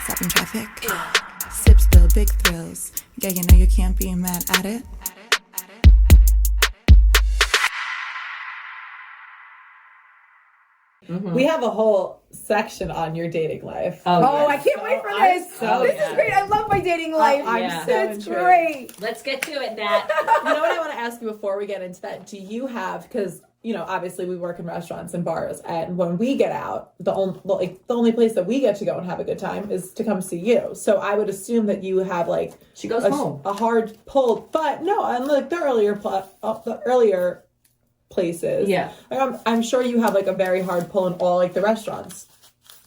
Stop in traffic. Sip still, big thrills. Yeah, you know you can't be mad at it. Mm-hmm. We have a whole section on your dating life. I can't wait for this. This is great. I love my dating life. It's great. Let's get to it, Nat. You know what I want to ask you before we get into that? Do you have, because, you know, obviously we work in restaurants and bars, and when we get out, the only place that we get to go and have a good time is to come see you. So I would assume that you have, like, She goes home. A hard pull. But no, unlike the earlier places. Yeah. Like, I'm sure you have, like, a very hard pull in all, like, the restaurants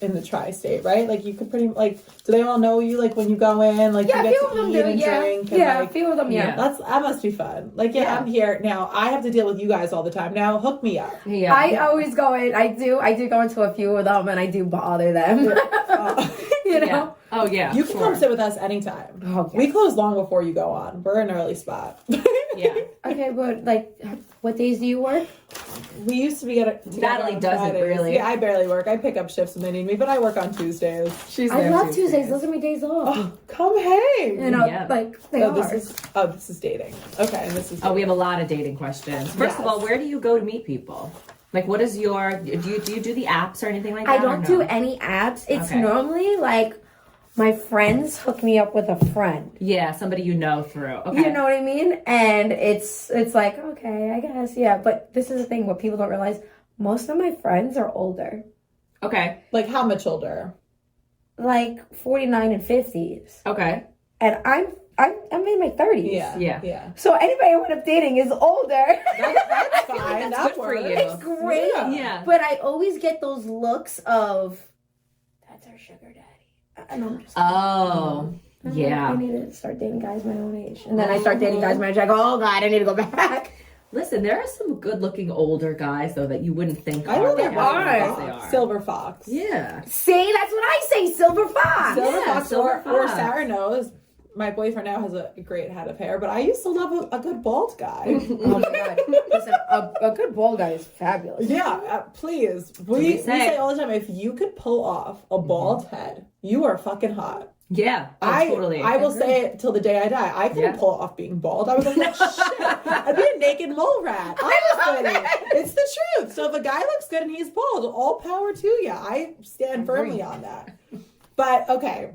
in the tri-state, right? Like, you could pretty, like, do they all know you, like, when you go in? Like, Yeah, you a get few to of them eat do. and Yeah, drink and, yeah, like, a few of them. Yeah. that must be fun. Like, Yeah. I'm here now. I have to deal with you guys all the time. Now, hook me up. Yeah. I always go in. I do go into a few of them, and I do bother them. You know. Yeah. Oh, yeah. You can come sit with us anytime. Okay. We close long before you go on. We're an early spot. Yeah. Okay, but like, what days do you work? We used to be together Natalie on doesn't Fridays. really. Yeah, I barely work. I pick up shifts when they need me, but I work on Tuesdays. She's I there love Tuesdays. Tuesdays. Those are my days off. Oh, come hang. You know, Yeah. like they Oh, are. this is dating. Okay, and this is. Oh, we have a lot of dating questions. First of Yes. all, where do you go to meet people? Like, what is your... Do you do the apps or anything like that? I or don't no? do any apps. It's Okay. normally like my friends hook me up with a friend. Yeah, somebody you know through. Okay. You know what I mean? And it's like, okay, I guess, yeah. But this is the thing, what people don't realize, most of my friends are older. Okay. Like, how much older? Like 49 and 50s. Okay. And I'm in my 30s. Yeah. So anybody I end up dating is older. That's fine. that's that good for works. you. It's great. Yeah. But I always get those looks of, that's our sugar daddy. And I'm just Oh. I Yeah. need to start dating guys my own age. And then I start dating guys my age. I go, oh God, I need to go back. Listen, there are some good-looking older guys though that you wouldn't think I know are. they what are. they are. Silver Fox. Yeah. See, that's what I say, silver fox. Silver Yeah, Fox, Silver or Fox. Sarah knows. My boyfriend now has a great head of hair, but I used to love a good bald guy. Oh my God. Listen, a good bald guy is fabulous. Yeah, please. we We say. say all the time, if you could pull off a bald head, you are fucking hot. Yeah. Oh, totally. I will say it till the day I die. I couldn't Yeah. pull off being bald. I was like, oh, shit. I'd be a naked mole rat. Honestly. It's the truth. So if a guy looks good and he's bald, all power to you. I stand firmly on that. But okay.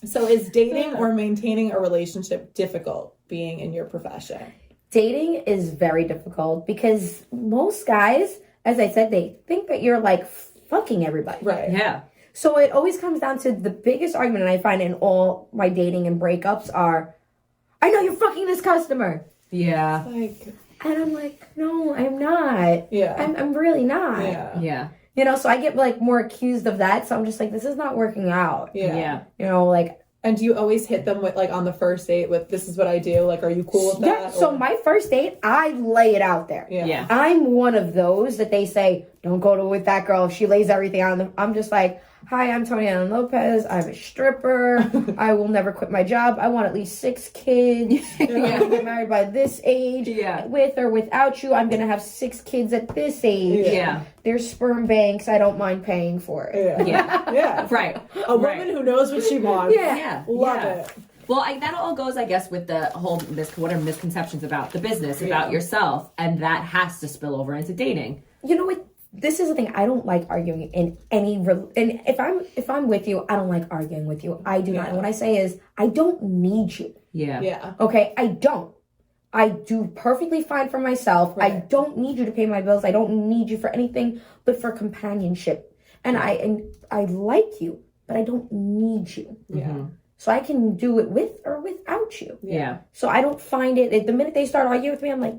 So is dating or maintaining a relationship difficult being in your profession? Dating is very difficult because most guys, as I said, they think that you're like fucking everybody. Right. Yeah. So it always comes down to the biggest argument I find in all my dating and breakups are, I know you're fucking this customer. Yeah. Like, And I'm like, no, I'm not. yeah. I'm really not. Yeah. Yeah. You know, so I get like more accused of that. So I'm just like, this is not working out. Yeah. Yeah. You know, like, And do you always hit them with, like, on the first date with, this is what I do? Like, are you cool with that? yeah. So or- my first date, I lay it out there. Yeah. Yeah. I'm one of those that they say, don't go to with that girl. She lays everything on them. I'm just like, hi, I'm Toniann Lopez. I'm a stripper. I will never quit my job. I want at least 6 kids. I'm going to get married by this age. Yeah. With or without you, I'm going to have 6 kids at this age. Yeah. There's sperm banks. I don't mind paying for it. Yeah. Yeah. Yeah. Right. A woman who knows what she wants. Yeah. Yeah. Love Yeah. it. Well, that all goes, I guess, with the whole what are misconceptions about the business, about Yeah. yourself, and that has to spill over into dating. You know what? This is the thing. I don't like arguing in any. And if I'm with you, I don't like arguing with you. I do not. And what I say is, I don't need you. Yeah. Yeah. Okay, I don't. I do perfectly fine for myself. I Right. don't need you to pay my bills. I don't need you for anything but for companionship. And I like you, but I don't need you. Yeah. So I can do it with or without you. Yeah. So I don't find it. The minute they start arguing with me, I'm like,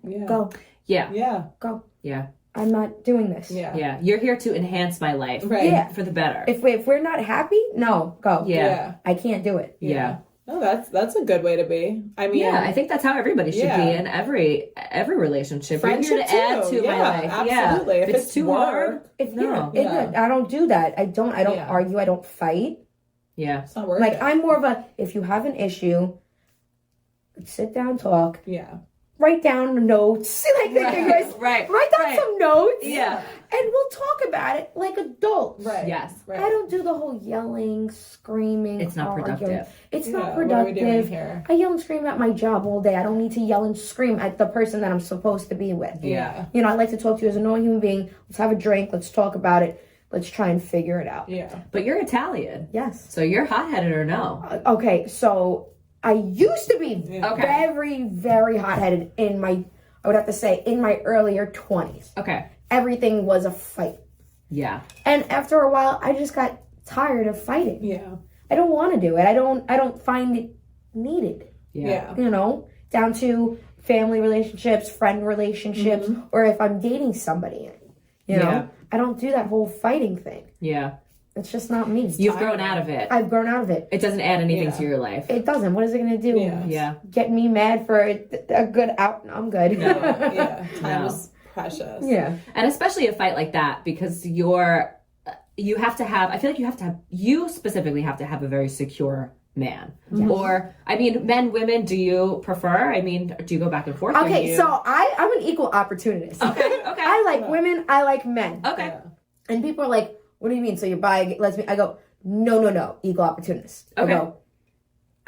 Yeah. go, Yeah. Yeah. go. Yeah. I'm not doing this. Yeah. Yeah. You're here to enhance my life. Right. Yeah. For the better. If we're not happy, no, go. Yeah. Yeah. I can't do it. Yeah. No, that's a good way to be. I mean, Yeah, I think that's how everybody should Yeah. be in every relationship. You're friendship here to add too. to my Yeah, life. absolutely. Yeah. If If it's it's too work, hard, If no. I don't do that. I don't Yeah. argue. I don't fight. Yeah. it's not worth Like it. I'm more of a, if you have an issue, sit down, talk. Yeah. write down notes. Like, you guys right. write down Right. some notes. Yeah. And we'll talk about it like adults. Right. Yes. Right. I don't do the whole yelling, screaming. It's not arguing. productive. It's Yeah, not what are we doing productive. here? I yell and scream at my job all day. I don't need to yell and scream at the person that I'm supposed to be with. Yeah. You know, I like to talk to you as a normal human being. Let's have a drink. Let's talk about it. Let's try and figure it out. Yeah. But you're Italian. Yes. So you're hot-headed or no? Okay, so I used to be Okay. very, very hot-headed in my, I would have to say, in my earlier 20s. Okay. Everything was a fight. Yeah. And after a while, I just got tired of fighting. Yeah. I don't want to do it. I don't find it needed. Yeah. You know, down to family relationships, friend relationships, or if I'm dating somebody. You know, Yeah. I don't do that whole fighting thing. Yeah. It's just not me. You've grown out of it. I've grown out of it. It doesn't add anything Yeah. to your life. It doesn't. What is it going to do? Yeah. Yeah. Get me mad for a good out? I'm good. No. Yeah. Time No. is precious. Yeah. And especially a fight like that because you have to have, I feel like you specifically have to have a very secure man. Or, I mean, men, women, do you prefer? I mean, do you go back and forth? Or Okay, you... so I'm an equal opportunist. Okay. I like women. I like men. Okay. Yeah. And people are like, "What do you mean? So you're bi, lesbian?" I go, "No, equal opportunist." Okay. I go,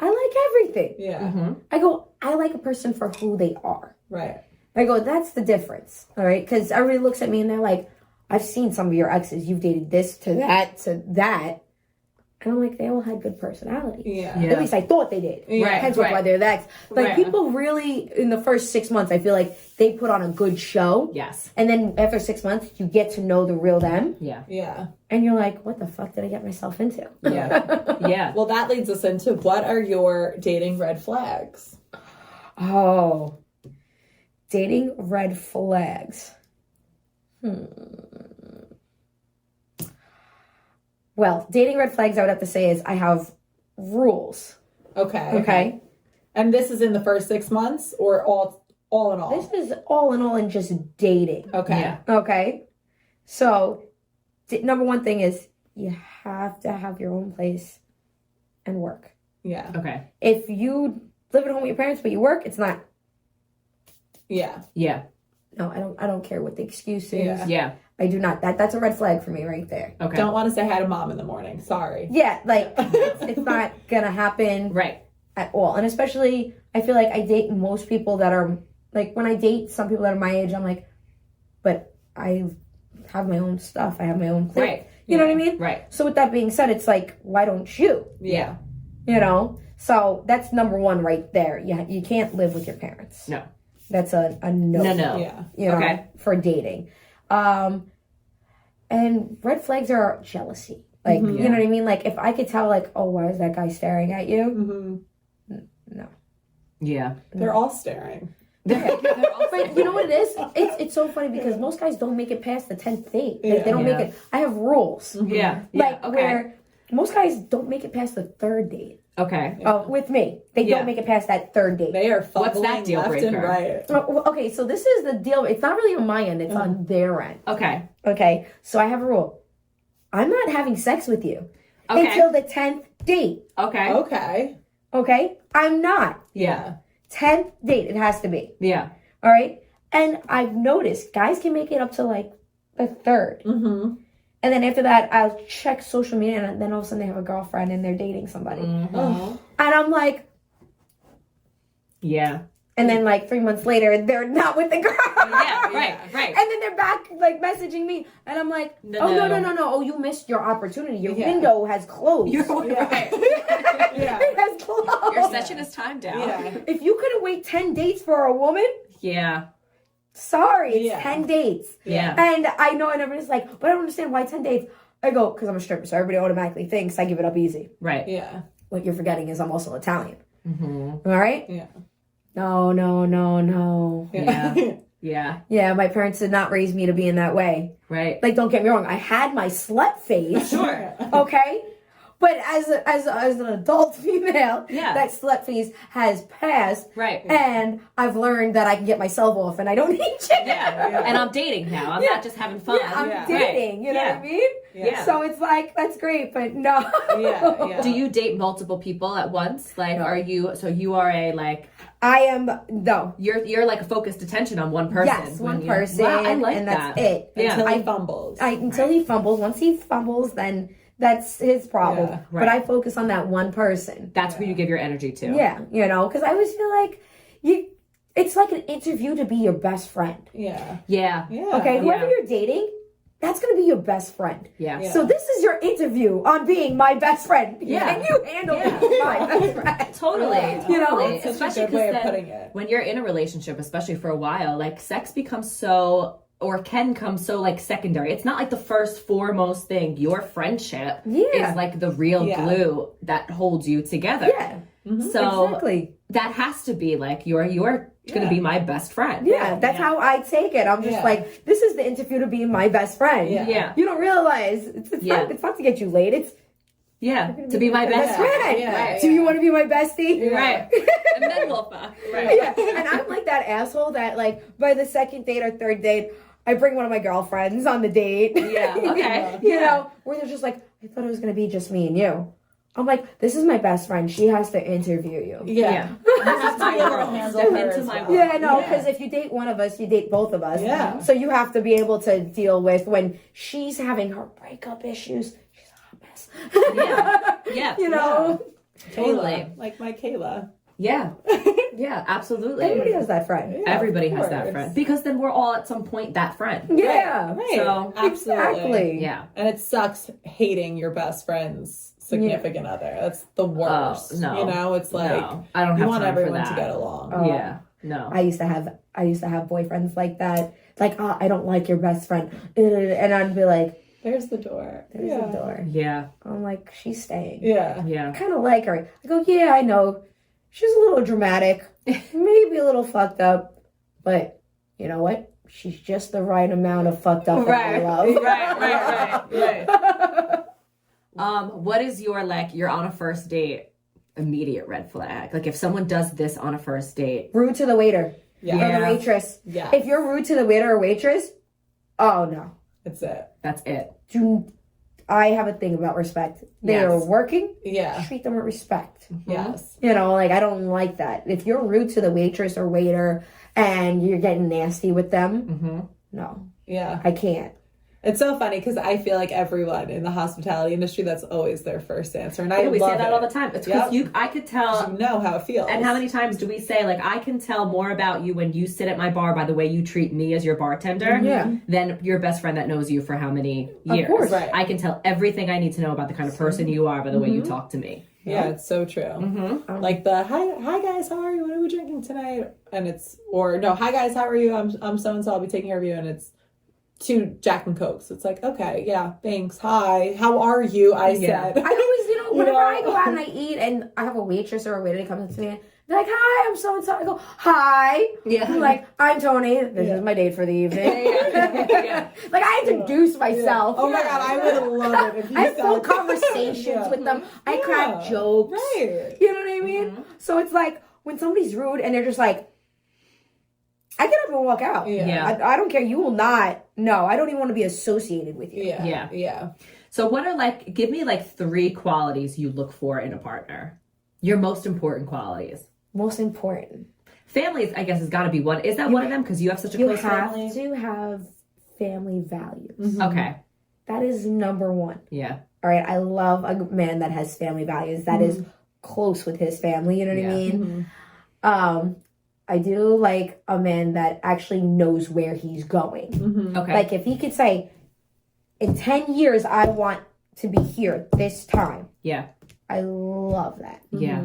"I like everything." Yeah. Mm-hmm. I go, "I like a person for who they are." Right. I go, "That's the difference." All right, because everybody looks at me and they're like, "I've seen some of your exes. You've dated this to that to that." And I'm like, they all had good personalities. Yeah. Yeah. At least I thought they did. Yeah. Right. Hence why they're the ex. Like, Right. people really, in the first 6 months, I feel like they put on a good show. Yes. And then after 6 months, you get to know the real them. Yeah. Yeah. And you're like, what the fuck did I get myself into? Yeah. Yeah. Well, that leads us into what are your dating red flags? Oh. Dating red flags. Well, dating red flags, I would have to say, is I have rules. Okay. Okay? And this is in the first 6 months or all in all? This is all in all in just dating. Okay. Yeah. Okay? So, number one thing is you have to have your own place and work. Yeah. Okay. If you live at home with your parents but you work, it's not. Yeah. Yeah. No, I don't care what the excuse is. Yeah. Yeah. I do not. That's a red flag for me right there. Okay. Don't want to say hi to mom in the morning. Sorry. Yeah, like it's not gonna happen Right. at all. And especially, I feel like I date most people that are like, when I date some people that are my age, I'm like, but I have my own stuff. I have my own place. Right. You know what I mean? Right. So with that being said, it's like, why don't you? Yeah. You know? So that's number one right there. You can't live with your parents. No. That's a no. No. Yeah. You know, Okay. for dating. And red flags are jealousy. Like, you know what I mean? Like, if I could tell, like, oh, why is that guy staring at you? Mm-hmm. No. Yeah. They're all staring. But you know what it is? It's so funny because most guys don't make it past the 10th date. Like, they don't Yeah. make it. I have rules. Yeah. Like, Okay. where most guys don't make it past the third date. Okay. With me. They Yeah. don't make it past that third date. They are What's fumbling that deal left and breaker? right. Well, okay, so this is the deal. It's not really on my end. It's on their end. Okay. Okay, so I have a rule. I'm not having sex with you Okay. until the 10th date. Okay. Okay. Okay? I'm not. Yeah. 10th date, it has to be. Yeah. All right? And I've noticed guys can make it up to like the third. Mm-hmm. And then after that, I'll check social media and then all of a sudden they have a girlfriend and they're dating somebody. Mm-hmm. Oh. And I'm like, Yeah. and then like 3 months later, they're not with the girl. Yeah. Right. Right. And then they're back like messaging me. And I'm like, No. no. Oh, you missed your opportunity. Your Yeah. window has closed. You're Yeah. right. Yeah. It has closed. You're setting his time down. Yeah. If you couldn't wait 10 dates for a woman, Yeah. sorry, it's Yeah. 10 dates. Yeah. And I know, and everybody's like, but I don't understand why 10 dates. I go, because I'm a stripper, so everybody automatically thinks I give it up easy. Right. Yeah. What you're forgetting is I'm also Italian. Mm-hmm. All right? Yeah. No. Yeah. Yeah. Yeah, my parents did not raise me to be in that way. Right. Like, don't get me wrong, I had my slut phase. Sure. Okay? But as an adult female, Yeah. that slut phase has passed. Right. And I've learned that I can get myself off and I don't need you. Yeah. And I'm dating now. I'm not just having fun. Yeah, I'm Yeah. dating, you know what I mean? Yeah. So it's like, that's great, but no. Yeah. Do you date multiple people at once? Like, No. are you? So you are a like. I am, no. You're like a focused attention on one person. Yes, one person. Wow, I like and that. that's it. Yeah. Until he fumbles. Until he fumbles. Once he fumbles, then that's his problem. Yeah, right. But I focus on that one person. That's who you give your energy to. Yeah, because I always feel like it's like an interview to be your best friend. Yeah. Yeah. Yeah. Okay, whoever Yeah. you're dating, that's going to be your best friend. Yeah. Yeah. So this is your interview on being my best friend. Yeah. Can you handle being my best friend? Totally. Yeah. You know, Totally. That's such a Especially good way of because putting it. when you're in a relationship, especially for a while, like sex becomes so or can come so like secondary. It's not like the first foremost thing. Your friendship Yeah. is like the real Yeah. glue that holds you together. Yeah, So exactly. that has to be like you're gonna Yeah. be my best friend. Yeah, that's how I take it. I'm just Yeah. like, this is the interview to be my best friend. Yeah. Yeah. You don't realize it's Yeah. not, it's not to get you laid. It's Yeah. To be my best best friend. friend. Yeah. Right. Do you want to be my bestie? Right. And then we'll fuck. Right. Yeah, and I'm like that asshole that like by the second date or third date, I bring one of my girlfriends on the date. Yeah, okay. You know, where they're just like, I thought it was gonna be just me and you. I'm like, this is my best friend. She has to interview you. Yeah. You have to be able to handle Step her into as my well. Yeah, no, Yeah. because if you date one of us, you date both of us. Yeah. So you have to be able to deal with when she's having her breakup issues. She's a hot mess. Yeah. Yeah. You know? Totally. Kayla, like my Kayla. Yeah. Yeah, absolutely. Everybody has that friend. Yeah, Everybody of has that course. friend. Because then we're all at some point that friend. Yeah. Right. So- absolutely. Exactly. Yeah. And it sucks hating your best friend's significant other. That's the worst. no. You know, it's like No, I don't you have want time for everyone that. to get along. Oh. Yeah. No. I used to have boyfriends like that. Like, oh, I don't like your best friend. And I'd be like, There's the door. there's yeah. the door. Yeah. I'm like, she's staying. Yeah. Yeah. I kind of like her. I go, yeah, I know. She's a little dramatic, maybe a little fucked up, but you know what? She's just the right amount of fucked up that I love. Right. What is your like you're on a first date immediate red flag? Like if someone does this on a first date. Rude to the waiter Yeah. or the waitress. Yeah. If you're rude to the waiter or waitress, oh no. That's it. That's it. I have a thing about respect. They Yes. are working, Yeah. treat them with respect. Yes. You know, like I don't like that. If you're rude to the waitress or waiter and you're getting nasty with them, no, Yeah. I can't. It's so funny because I feel like everyone in the hospitality industry, that's always their first answer. And I Yeah, we love say that it. all the time. It's because Yep. I could tell. You know how it feels. And how many times do we say, like, I can tell more about you when you sit at my bar by the way you treat me as your bartender Yeah. than your best friend that knows you for how many years. course. Right. I can tell everything I need to know about the kind of person you are by the way you talk to me. Yeah, it's so true. Like the hi guys, how are you? What are we drinking tonight? And it's or no, hi guys, how are you? I'm so and so. I'll be taking care of you. And it's 2 Jack and Cokes. It's like okay, yeah, thanks. Hi, how are you? I Yeah. said. I always, whenever know? I go out and I eat and I have a waitress or a waiter that comes up to me and they're like, hi, I'm so and so. I go, hi. Yeah. I'm like, I'm Tony. This is my date for the evening. Like I introduce myself. Oh my god, I would love it if you I have full said- conversations Yeah. with them. I Yeah. crack jokes. Right. You know what I mean? So it's like when somebody's rude and they're just like, I get up and walk out. Yeah. I don't care. You will not. No, I don't even want to be associated with you. Yeah. Yeah. Yeah. So what are like, give me like 3 qualities you look for in a partner. Your most important qualities. Most important. Families, I guess, has got to be one. Is that one of them? Because you have such a You close have family. to have family values. Okay. That is number one. Yeah. All right. I love a man that has family values, that is close with his family. You know what Yeah. I mean? I do like a man that actually knows where he's going. Okay. Like if he could say, in 10 years, I want to be here this time. Yeah. I love that. Yeah.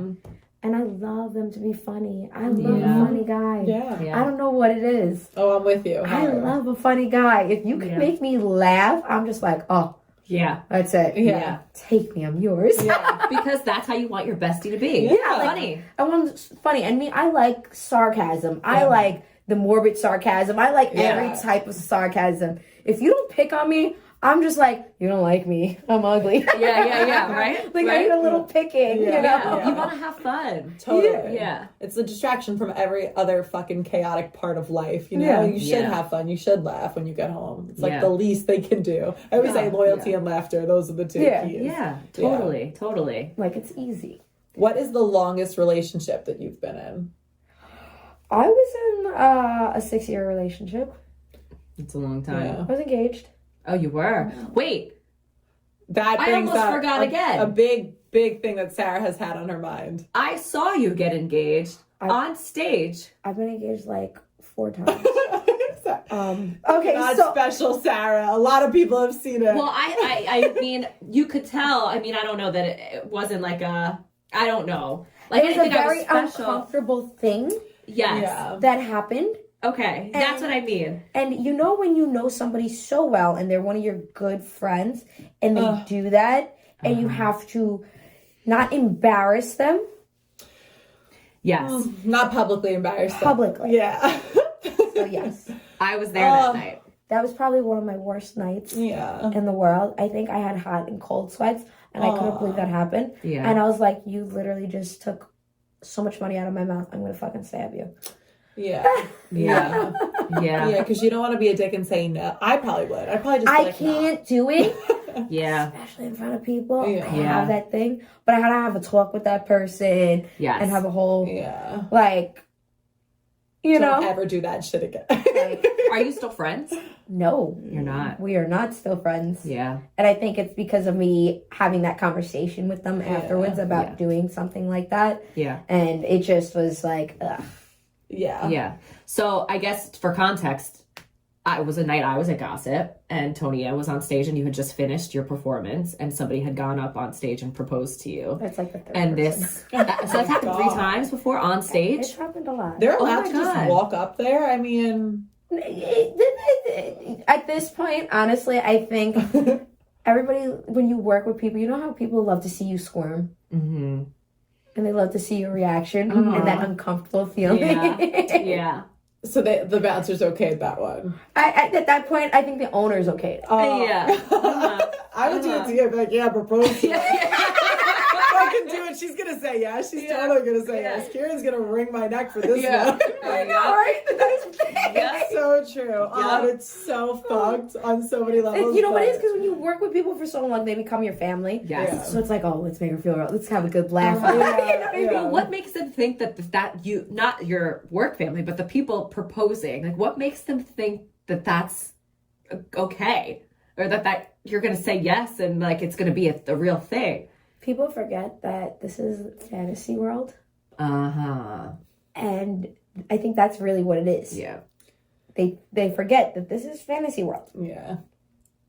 And I love them to be funny. I love Yeah. a funny guy. Yeah. Yeah. I don't know what it is. Oh, I'm with you. I Hard. love a funny guy. If you can Yeah. make me laugh, I'm just like, oh, Yeah. that's it. Yeah. Take me, I'm yours. Yeah. Because that's how you want your bestie to be. Yeah. Funny. I want funny. And me, I like sarcasm. I like the morbid sarcasm. I like every type of sarcasm. If you don't pick on me, I'm just like, you don't like me. I'm ugly. Yeah, right? Like, I right? need a little picking, you know? Yeah, you want to have fun. Totally. Yeah. It's a distraction from every other fucking chaotic part of life, you know? Yeah. You should Yeah. have fun. You should laugh when you get home. It's like Yeah. the least they can do. I always say loyalty and laughter. Those are the two Yeah. keys. Yeah, totally. Like, it's easy. What is the longest relationship that you've been in? I was in a 6-year relationship. It's a long time. Yeah. I was engaged. Oh, you were? Wait, That I brings almost up forgot again. a big thing that Sarah has had on her mind. I saw you get engaged on stage. I've been engaged like 4 times. Okay, Okay, not so special, Sarah. A lot of people have seen it. Well, I mean, you could tell. I mean, I don't know that it wasn't like a. I don't know. Like it was I a think I very was special. uncomfortable thing Yes. Yeah. that happened. Okay, that's what I mean. And you know when you know somebody so well and they're one of your good friends and they do that and you have to not embarrass them Yes, Not publicly embarrassed. publicly. Yeah. So yes, I was there that night. that was probably one of my worst nights Yeah. in the world. I think I had hot and cold sweats and I couldn't believe that happened. Yeah. And I was like, you literally just took so much money out of my mouth. I'm going to fucking stab you. Yeah. Yeah. Yeah. Yeah, because you don't want to be a dick and say no. I probably would. I'd probably just be I like, can't do it. Yeah. Especially in front of people. Yeah. I have that thing. But I had to have a talk with that person Yes. and have a whole, Yeah. like, you Don't know. ever do that shit again. Like, Are you still friends? no. You're not. We are not still friends. Yeah. And I think it's because of me having that conversation with them afterwards about Yeah. doing something like that. Yeah. And it just was like, ugh. Yeah. Yeah. So I guess for context, it was a night I was at Gossip and Toniann was on stage and you had just finished your performance and somebody had gone up on stage and proposed to you. That's like the third And person. this, so that's happened 3 times before on stage. It's happened a lot. They're Oh allowed my to just God. walk up there. I mean, At this point, honestly, I think everybody, when you work with people, you know how people love to see you squirm? Mm-hmm. And they love to see your reaction and that uncomfortable feeling. Yeah. Yeah. so the bouncer's okayed that one. At that point, I think the owner's okay. Yeah. Uh-huh. I would do it to you, but like, yeah, propose. Fucking do it. She's gonna say yes. She's totally gonna say yes. Kieran's gonna wring my neck for this one. I know, right? Yeah. So true. Oh, it's so fucked on so many levels. You know what it is? but- Because when you work with people for so long, they become your family. Yes. So it's like, oh, let's make her feel real. Let's have a good laugh. Yeah, You know what I mean? yeah. Well, what makes them think that you, not your work family, but the people proposing, like what makes them think that that's okay? Or that you're going to say yes and like it's going to be a real thing? People forget that this is fantasy world. Uh-huh. And I think that's really what it is. Yeah. They forget that this is fantasy world, Yeah.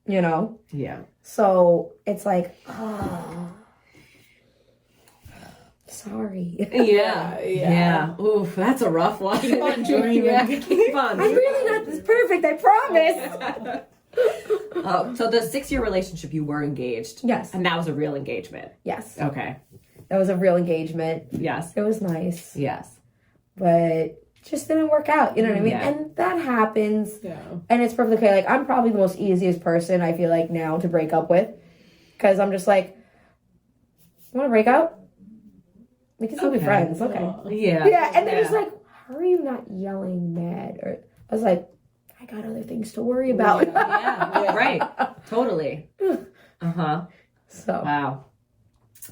you know? Yeah. So it's like, oh, sorry. Yeah. Yeah. Oof, that's a rough one. Keep on dreaming. Yeah, keep on I'm really not this perfect, I promise. So the 6-year relationship, you were engaged. Yes. And that was a real engagement. Yes. Okay. That was a real engagement. Yes. It was nice, Yes. but just didn't work out. You know what I mean? Yeah. And that happens. Yeah. And it's perfectly okay. Like, I'm probably the most easiest person, I feel like, now to break up with. Because I'm just like, you want to break up? We can still be Okay. friends. Okay. Yeah. Yeah. And then it's like, how are you not yelling mad? Or I was like, I got other things to worry about. Yeah. Right. Totally. Uh-huh. So, Wow.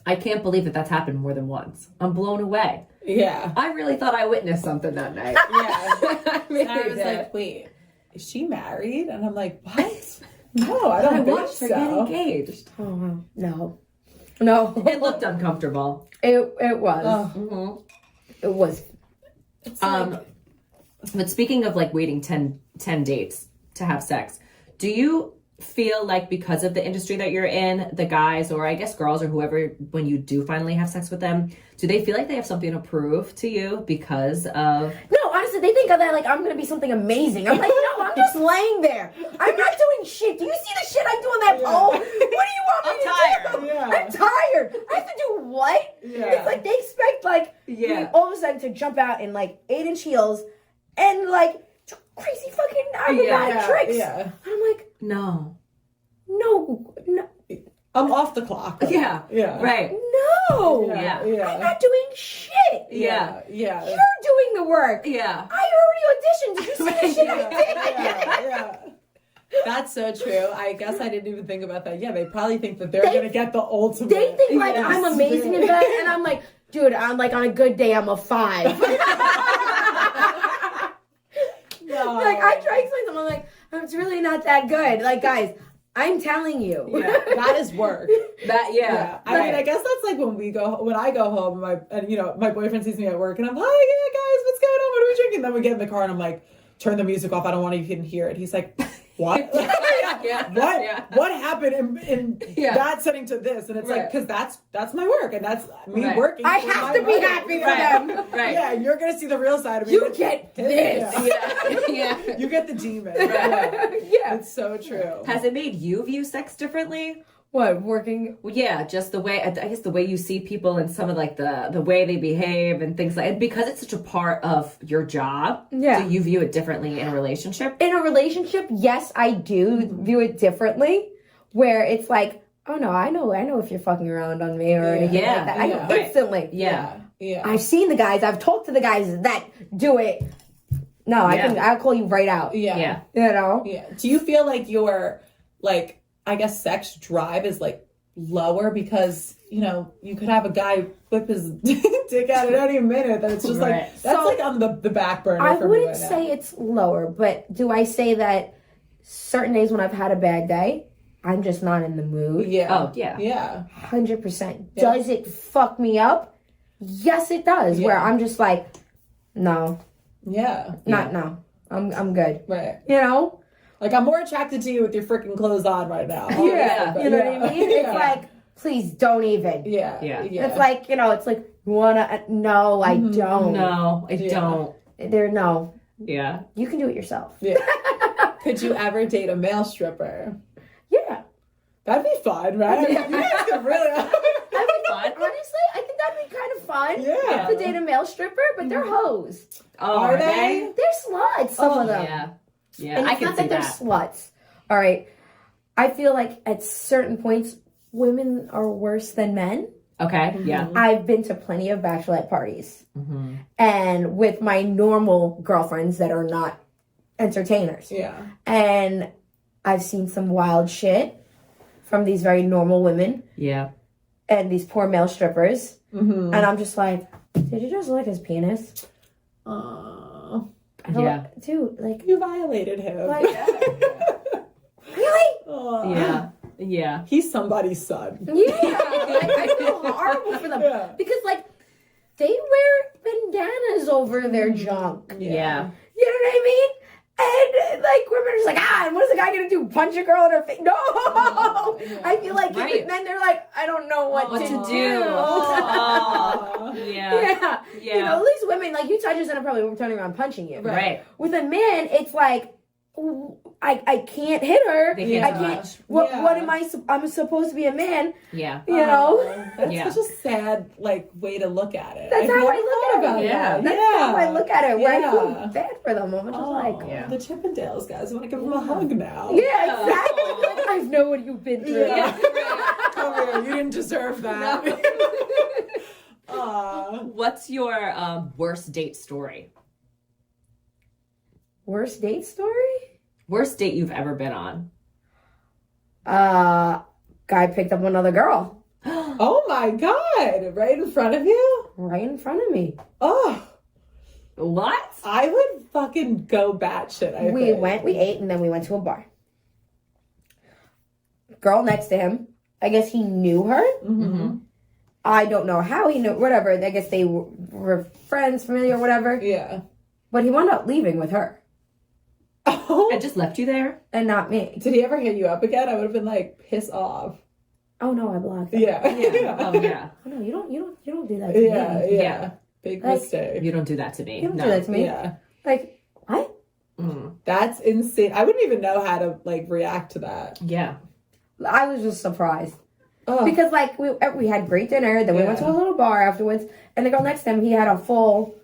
I can't believe that that's happened more than once. I'm blown away. Yeah. I really thought I witnessed something that night. Yeah. I really And I was did. like, wait, is she married? And I'm like, what? No, I don't I think watched her get so. engaged. oh, wow. No. It looked uncomfortable. It was. Oh, It was. it's like, But speaking of like waiting 10 dates to have sex, do you feel like because of the industry that you're in, the guys or I guess girls or whoever, when you do finally have sex with them, do they feel like they have something to prove to you because of... No, honestly, they think of that like I'm going to be something amazing. I'm like, no, I'm just laying there. I'm not doing shit. Do you see the shit I do on that pole? What do you want me to do? Yeah. I'm tired. I have to do what? Yeah. It's like they expect like Yeah. me all of a sudden to jump out in like 8-inch heels and like do crazy fucking acrobatic Yeah. tricks. Yeah. And I'm like, No. no, I'm off the clock. Yeah. Yeah. Right. no. Yeah. Yeah. I'm not doing shit. Yeah. Yeah. You're doing the work. Yeah. I already auditioned. Did you see the shit I did? Yeah. That's so true. I guess I didn't even think about that. Yeah, they probably think that they're gonna get the ultimate. They think like Yes. I'm amazing in bed, and I'm like, dude, I'm like on a good day, I'm a 5. No. Like I try to explain to them, I'm like, it's really not that good. Like guys, I'm telling you. Yeah, that is work. That Yeah, I mean, I guess that's like when I go home, and my boyfriend sees me at work, and I'm, hi, yeah, guys, what's going on? What are we drinking? Then we get in the car, and I'm like, turn the music off. I don't want to even hear it. He's like, what? Yeah. What? Yeah. What happened in Yeah. that setting to this? And it's like, because that's my work, and that's me Right. working. I for have my to be money. happy for Right. them. Right. Yeah, you're gonna see the real side of me. You get this. Yeah. Yeah. You get the demon. Yeah. Yeah. It's so true. Has it made you view sex differently? What, working? Well, yeah, just the way, I guess the way you see people and some of like the way they behave and things like, and because it's such a part of your job, Yeah. do you view it differently in a relationship? In a relationship, yes, I do view it differently. Where it's like, oh no, I know if you're fucking around on me or anything Yeah. like that. I know Yeah. instantly. Yeah. Yeah. I've seen the guys. I've talked to the guys that do it. No, Yeah. I'll call you right out. Yeah. Yeah. You know. Yeah. Do you feel like your, like, I guess sex drive is like lower because, you could have a guy whip his dick out at any minute that it's just Right. like, that's So, like on the back burner I for me wouldn't right say now. it's lower, but do I say that certain days when I've had a bad day, I'm just not in the mood? Yeah. Oh, yeah. Yeah. 100%. Yeah. Does it fuck me up? Yes, it does. Yeah. Where I'm just like, no, Yeah. no. I'm good. Right. You know? Like, I'm more attracted to you with your freaking clothes on right now. Yeah. You know what I mean? It's Yeah. like, please don't even. Yeah. Yeah. It's like, it's like, you wanna, no, I don't. No, I Yeah. don't. No. Yeah. You can do it yourself. Yeah. Could you ever date a male stripper? Yeah. That'd be fun, right? You guys could really. Honestly, I think that'd be kind of fun. Yeah. To date a male stripper, but they're hoes. Oh, Are they? They're sluts, some of them. Yeah. Yeah. And I it's can not see that they're that. sluts. All right. I feel like at certain points, women are worse than men. Okay. Yeah. I've been to plenty of bachelorette parties. Mm-hmm. And with my normal girlfriends that are not entertainers. Yeah. And I've seen some wild shit from these very normal women Yeah. and these poor male strippers. Mm-hmm. And I'm just like, did you just lick his penis? Aww. Yeah. Dude, like, You violated him. like really? Aw. Yeah. Yeah. He's somebody's son. Yeah. Like, I feel horrible for them. Yeah. Because, like, they wear bandanas over their junk. Yeah. You know what I mean? And, like, women are just like, and what is the guy going to do? Punch a girl in her face? No! Yeah. I feel like Right. with men, they're like, I don't know what to do. Oh. Yeah. Yeah. Yeah. You know, at least women, like, you touch us and I'm probably turning around punching you. Right. With a man, it's like, I can't hit her. They can't I do can't. much. What am I? I'm supposed to be a man. Yeah. You know. That's Yeah. such a sad, way to look at it. That's I've how never I look thought at about it. Yeah. that. That's how I look at it. Where I Yeah. feel bad for them. I'm just like, Yeah. The Chippendales guys want to give them a hug now. yeah, exactly. I know what you've been through. Yeah. Come here, you didn't deserve that. Aw. What's your worst date story? Worst date story? Worst date you've ever been on? Guy picked up another girl Oh my god! Right in front of you? right in front of me. Oh, What? I would fucking go batshit. I We think. went, we ate, and then we went to a bar. Girl next to him. I guess he knew her. Mm-hmm. I don't know how he knew. Whatever. I guess they were friends, familiar, whatever. Yeah. But he wound up leaving with her Oh. I just left you there? and not me. Did he ever hit you up again? I would have been like, piss off. Oh no, I blocked him. Yeah. Oh, yeah. Oh no, you don't do that to Yeah. me. Yeah. Big Like, mistake. You don't do that to me. You don't No. do that to me. Yeah. Like what? Mm. That's insane. I wouldn't even know how to react to that. Yeah. I was just surprised Oh. because like we had great dinner, then we went to a little bar afterwards, and the girl next to him, he had a full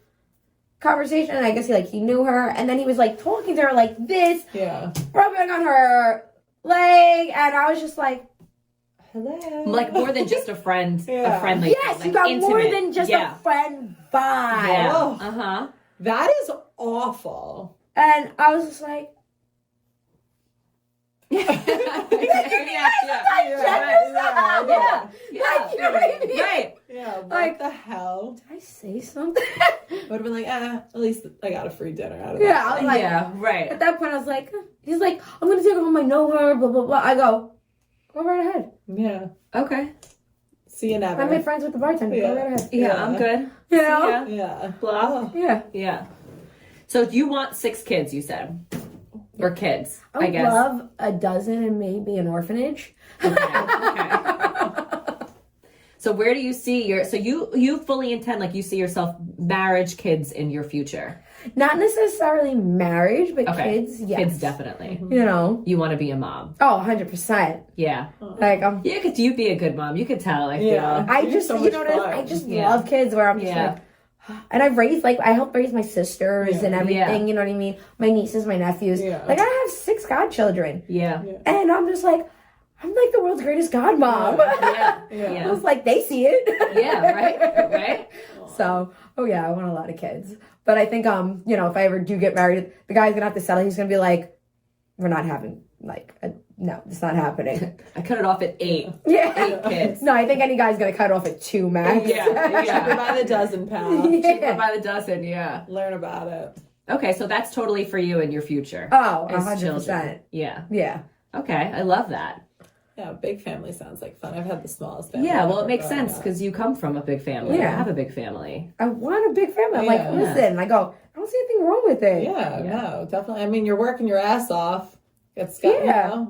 conversation, and I guess he knew her, and then he was like talking to her like this, Yeah. rubbing on her Like, and I was just like, hello. Like more than just a friend, Yeah. a friendly. Yes, like you got more intimate. than just yeah. a friend vibe. Yeah. Oh. Uh-huh. That is awful. And I was just like, yeah. Like, you know what I mean? Right. Yeah, what Like- the hell? did I say something? Would have been like, at least I got a free dinner out of Yeah, that. I was like, Yeah, right. at that point, I was like, he's like, I'm gonna take her home. I know her. Blah blah blah. I go right ahead. Yeah. Okay. See you never. I made friends with the bartender. Yeah. Go right ahead. Yeah, Yeah. I'm good. You know? Yeah. Yeah. Blah. Yeah. Yeah. So you want 6 kids, you said. Or kids, I I would guess. love a dozen and maybe an orphanage. Okay. So where do you see so you fully intend, like you see yourself marriage, kids in your future? Not necessarily marriage, but Okay. kids. Yes. Kids definitely. You know. You want to be a mom. Oh, 100%. Yeah. Like Yeah, could you be a good mom? You could tell, I feel. Yeah. I It's just, so you much know what it is? fun. I just Yeah. love kids where I'm just Yeah. like, and I've raised, like, I helped raise my sisters Yeah. and everything, Yeah. you know what I mean? My nieces, my nephews. Yeah. Like, I have 6 godchildren. Yeah. And I'm just like, I'm like the world's greatest godmom. Yeah. Yeah. I was like, they see it. Yeah, right? Right? So, oh yeah, I want a lot of kids. But I think, you know, if I ever do get married, the guy's gonna have to settle. He's gonna be like, we're not having, like, no, it's not happening. I cut it off at 8. Yeah. 8 kids. No, I think any guy's gonna cut off at 2 max. Yeah. Cheaper by the dozen, pal. Cheaper by the dozen, yeah. Learn about it. Okay, so that's totally for you in your future. Oh, as 100%. children. Yeah. Yeah. Okay, I love that. Yeah, big family sounds like fun. I've had the smallest family. Yeah, well, ever it makes growing sense up. because you come from a big family. Yeah. You have a big family. I want a big family. I'm like, Yeah. listen, I go, I don't see anything wrong with it. Yeah, Yeah. no, definitely. I mean, you're working your ass off. It's got, Yeah.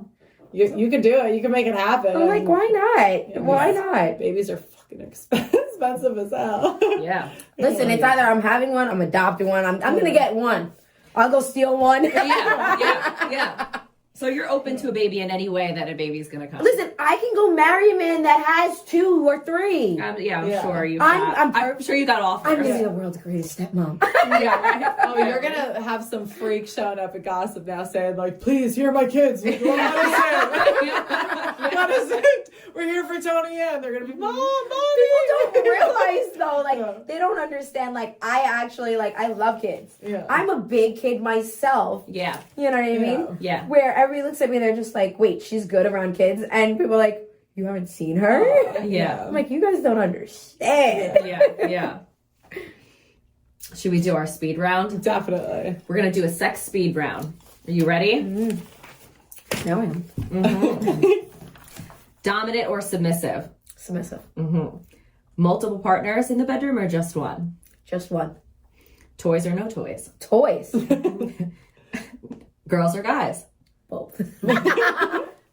you know, you can do it. You can make it happen. I'm like, why not? Yeah, Why because not? Babies are fucking expensive as hell. Yeah. Listen, it's either I'm having one, I'm adopting one, I'm gonna get one. I'll go steal one. Yeah. So you're open to a baby in any way that a baby's gonna come. Listen, I can go marry a man that has 2 or 3. I'm Yeah. sure you. I'm sure you got offers. I'm gonna be the world's greatest stepmom. Yeah, right. Oh, you're gonna have some freak showing up at Gossip now saying like, "Please, here are my kids. What is it? What is it? We're here for Toniann." They're gonna be, "Mom, mommy." People don't realize though, like Yeah. they don't understand. Like I actually I love kids. Yeah. I'm a big kid myself. Yeah. You know what I mean? Yeah. Where everybody looks at me, they're just like, "Wait, she's good around kids," and people are like, "You haven't seen her?" Yeah. I'm like, "You guys don't understand." Yeah. Should we do our speed round? Definitely. We're gonna do a sex speed round. Are you ready? No, I am Dominant or submissive? submissive. Multiple partners in the bedroom or just one? Just one. Toys or no toys? Toys. Girls or guys? Both.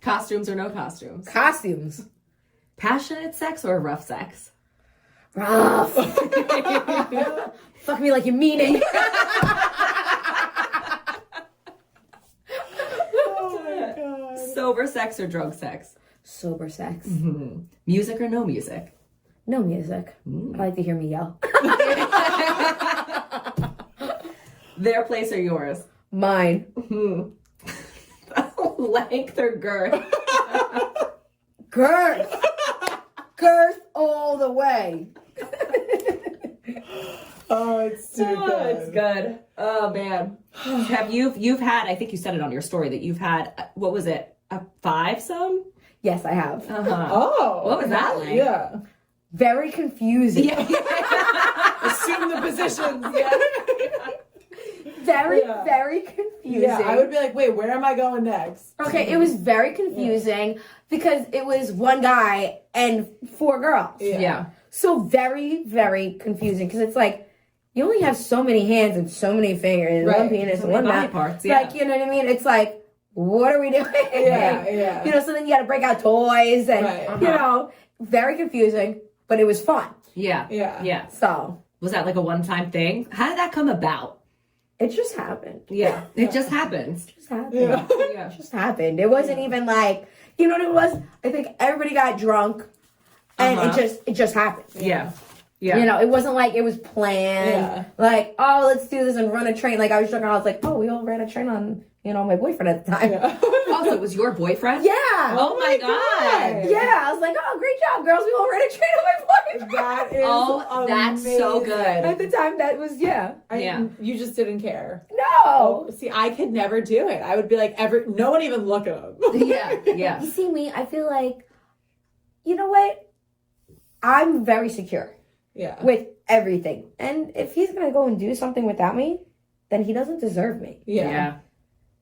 Costumes or no costumes? Costumes. Passionate sex or rough sex? Rough. Fuck me like you mean it. Oh my god. Sober sex or drunk sex? Sober sex. Music or no music? No music. I like to hear me yell. Their place or yours? Mine. Length or girth? Girth. Girth all the way. Oh, it's too good. It's good. Oh man. Have you've had, I think you said it on your story that you've had, what was it? A 5-some? Yes, I have. Uh-huh. Oh, What was that like? Yeah. Very confusing. Assume the positions. Yeah. Very, Yeah. very confusing. Yeah, I would be like, wait, where am I going next? Okay, it was very confusing because it was one guy and 4 girls. Yeah. So very, very confusing because it's like you only have so many hands and so many fingers, Right. one penis So and many one body mouth. parts, yeah. Like, you know what I mean? It's like, what are we doing? Yeah. You know, so then you got to break out toys and, Right. you know, very confusing, but it was fun. Yeah. Yeah. Yeah. So Was that like a one-time thing? How did that come about? it just happened. Yeah. It just happens. It just happened. Yeah. Yeah. It just happened. It wasn't even like, you know what it was? I think everybody got drunk and Uh-huh. it just happened. Yeah. Yeah. You know, it wasn't like it was planned. Yeah. Like, oh, let's do this and run a train. Like, I was joking. I was like, oh, we all ran a train on, you know, my boyfriend at the time. Yeah. Also, it was your boyfriend? Yeah. Oh my God. Yeah, I was like, oh, great job, girls. We all ran a train on my boyfriend. That is Oh, that's so amazing. good. At the time, that was, Yeah. You just didn't care. No. See, I could never do it. I would be like, no one even look at him. Yeah. Yeah. You see me, I feel like, you know what? I'm very secure Yeah. with everything. And if he's going to go and do something without me, then he doesn't deserve me. Yeah. Yeah.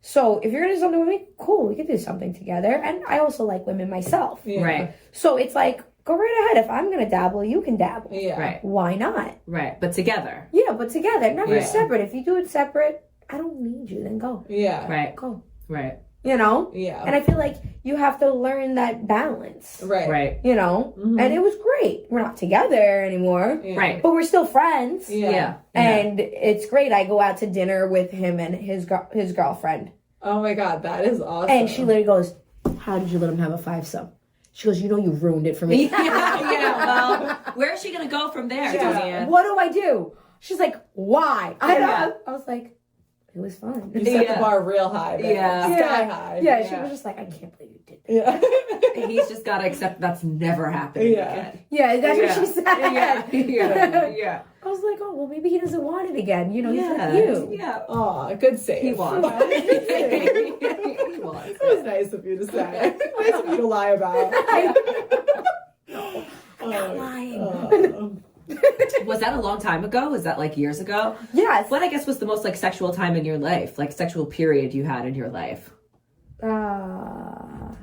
So if you're going to do something with me, cool, we can do something together. And I also like women myself. Yeah. Right. So it's like, go right ahead. If I'm going to dabble, you can dabble. Yeah. Right. Why not? Right. But together. Yeah, but together, never Yeah. separate. If you do it separate, I don't need you, then go. Yeah. Right. Go. Right. You know? Yeah. And I feel like you have to learn that balance. Right. Right. You know? Mhm. And it was great. We're not together anymore. Yeah. Right. But we're still friends. Yeah. Yeah. And it's great. I go out to dinner with him and his girlfriend. Oh my God, that is awesome. And she literally goes, how did you let him have a 5-some? She goes, you know you ruined it for me. Yeah. Well, where is she going to go from there, Yeah. Toniann? What do I do? She's like, why? Yeah. I was like, it was fun. You set Yeah. the bar real high. There. Yeah. Sky high. Yeah, she was just like, I can't believe you did that. Yeah. He's just got to accept that's never happening Yeah. again. Yeah, that's Yeah. what she said. Yeah. Yeah. Yeah. I was like, oh, well, maybe he doesn't want it again. You know, he's Yeah. like you. Yeah. Aw, good save. He wants. He wants. That was nice of you to say. Nice of you to lie about. Lying. Was that a long time ago? Was that like years ago? Yes. What I guess was the most like sexual time in your life, like sexual period you had in your life? I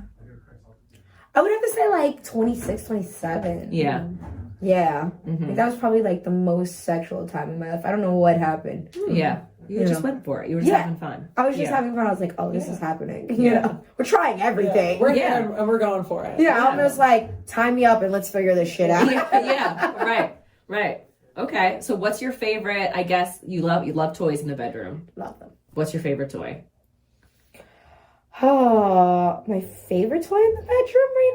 would have to say like 26, 27. Yeah. Yeah. Mhm. Like, that was probably like the most sexual time in my life. I don't know what happened. Yeah. You You just know. went for it. You were just Yeah. having fun. I was just Yeah. having fun. I was like, oh, this is happening. You Yeah. know, we're trying everything. We're Yeah. here and we're going for it. Yeah, I'm just like, tie me up and let's figure this shit out. Yeah. Right. Right. Okay. So what's your favorite, I guess you love toys in the bedroom. Love them. What's your favorite toy? Oh, my favorite toy in the bedroom right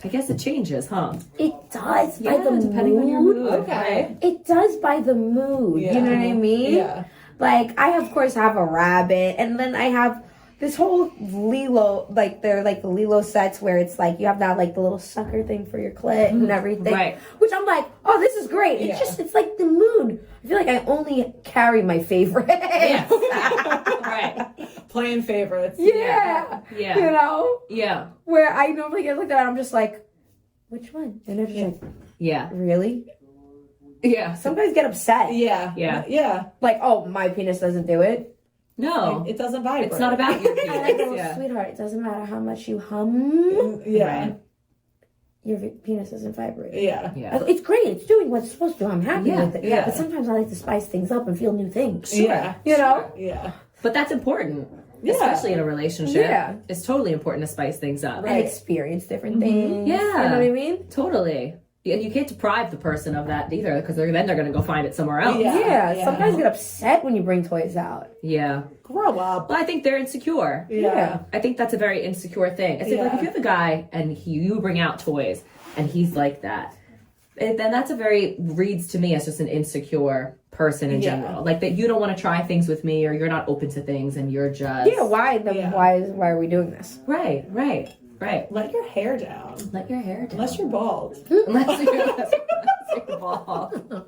I guess it changes, huh? now? It does by the depending on your mood. Okay. It does by the mood. Yeah. You know what I mean? Yeah. Like, I, of course, have a rabbit, and then I have this whole Lilo, like, they're like the Lilo sets where it's like you have that, like, the little sucker thing for your clit and everything. Right. Which I'm like, oh, this is great. Yeah. It's just, it's like the mood. I feel like I only carry my favorite. Yes. Right. Playing favorites. Yeah. Yeah. You know? Yeah. Where I normally get looked at and I'm just like, which one? And they're just like, Yeah. really? Yeah. Some guys get upset. Yeah. Yeah. Yeah. Like, oh, my penis doesn't do it. No. It doesn't vibrate. It's not about your And I go, penis. Yeah. sweetheart, it doesn't matter how much you hum, Yeah. Right. your penis doesn't vibrate. Yeah. I Yeah. go, it's great. It's doing what it's supposed to do. I'm happy Yeah, with it. yeah. But sometimes I like to spice things up and feel new things. Yeah. You know? Yeah. But that's important, Yeah. especially in a relationship. Yeah. It's totally important to spice things up. Right. And experience different things. Yeah. You know what I mean? Totally. And you can't deprive the person of that either, because then they're going to go find it somewhere else. Yeah. Yeah. Some guys get upset when you bring toys out. Yeah. Grow up. Well, I think they're insecure. Yeah. I think that's a very insecure thing. I think like Yeah. if you have a guy and you bring out toys and he's like that, then that's a very reads to me as just an insecure person in Yeah. general. Like that you don't want to try things with me, or you're not open to things, and you're just Yeah, why? Yeah. Why are we doing this? right. Let your hair down. Let your hair down. Unless you're bald. Unless you're bald.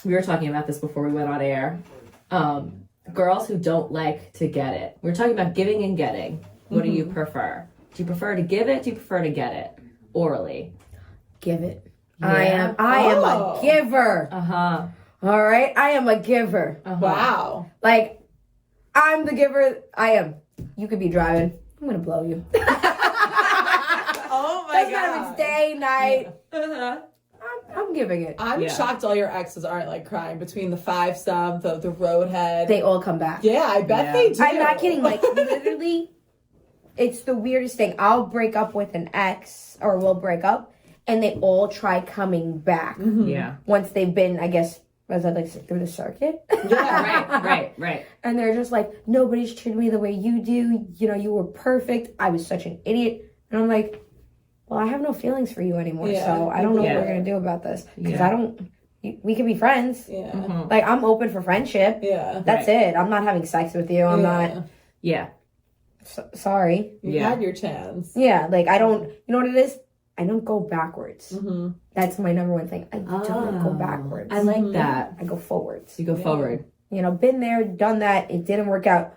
We were talking about this before we went on air. Girls who don't like to get it. We're talking about giving and getting. What do you prefer? Do you prefer to give it? Do you prefer to get it orally? Give it. Yeah. I am Oh. a giver. Uh-huh. All right? I am a giver. Wow. Like, I'm the giver. I am. You could be driving. I'm going to blow you. Oh my Doesn't matter if it's day, night. Uh-huh. I'm giving it. I'm Yeah. shocked all your exes aren't like crying between the 5-sub, the roadhead. They all come back. Yeah, I bet Yeah. they do. I'm not kidding. Like, literally, it's the weirdest thing. I'll break up with an ex, or we'll break up, and they all try coming back Yeah. once they've been, I guess, was that like through the circuit? Right. And they're just like, nobody's treated me the way you do. You know, you were perfect. I was such an idiot. And I'm like, well, I have no feelings for you anymore, so I don't know what we're going to do about this. Because we can be friends. Yeah. Like, I'm open for friendship. Yeah. That's it. I'm not having sex with you. I'm not. Yeah. Sorry. You had your chance. Yeah. Like, I don't. You know what it is? I don't go backwards. That's my number one thing. I don't go backwards. I like that. I go forwards. You go forward. You know, been there, done that. It didn't work out.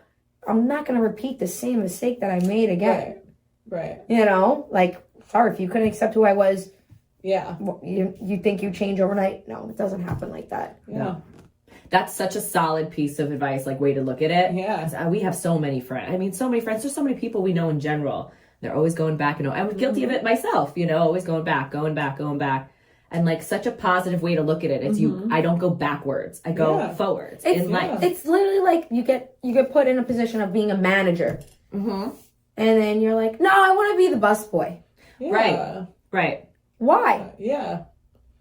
I'm not going to repeat the same mistake that I made again. Right. You know, like, sorry, if you couldn't accept who I was, Yeah. you think you change overnight? No, it doesn't happen like that. Yeah. No. That's such a solid piece of advice, like way to look at it. Yeah. We have so many friends. I mean, so many friends. There's so many people we know in general. They're always going back. You know, I'm guilty of it myself. You know, always going back. And like such a positive way to look at it. It's I don't go backwards. I go forwards in life. It's literally like you get put in a position of being a manager. And then you're like, no, I want to be the busboy. Yeah. Right. Why? Yeah.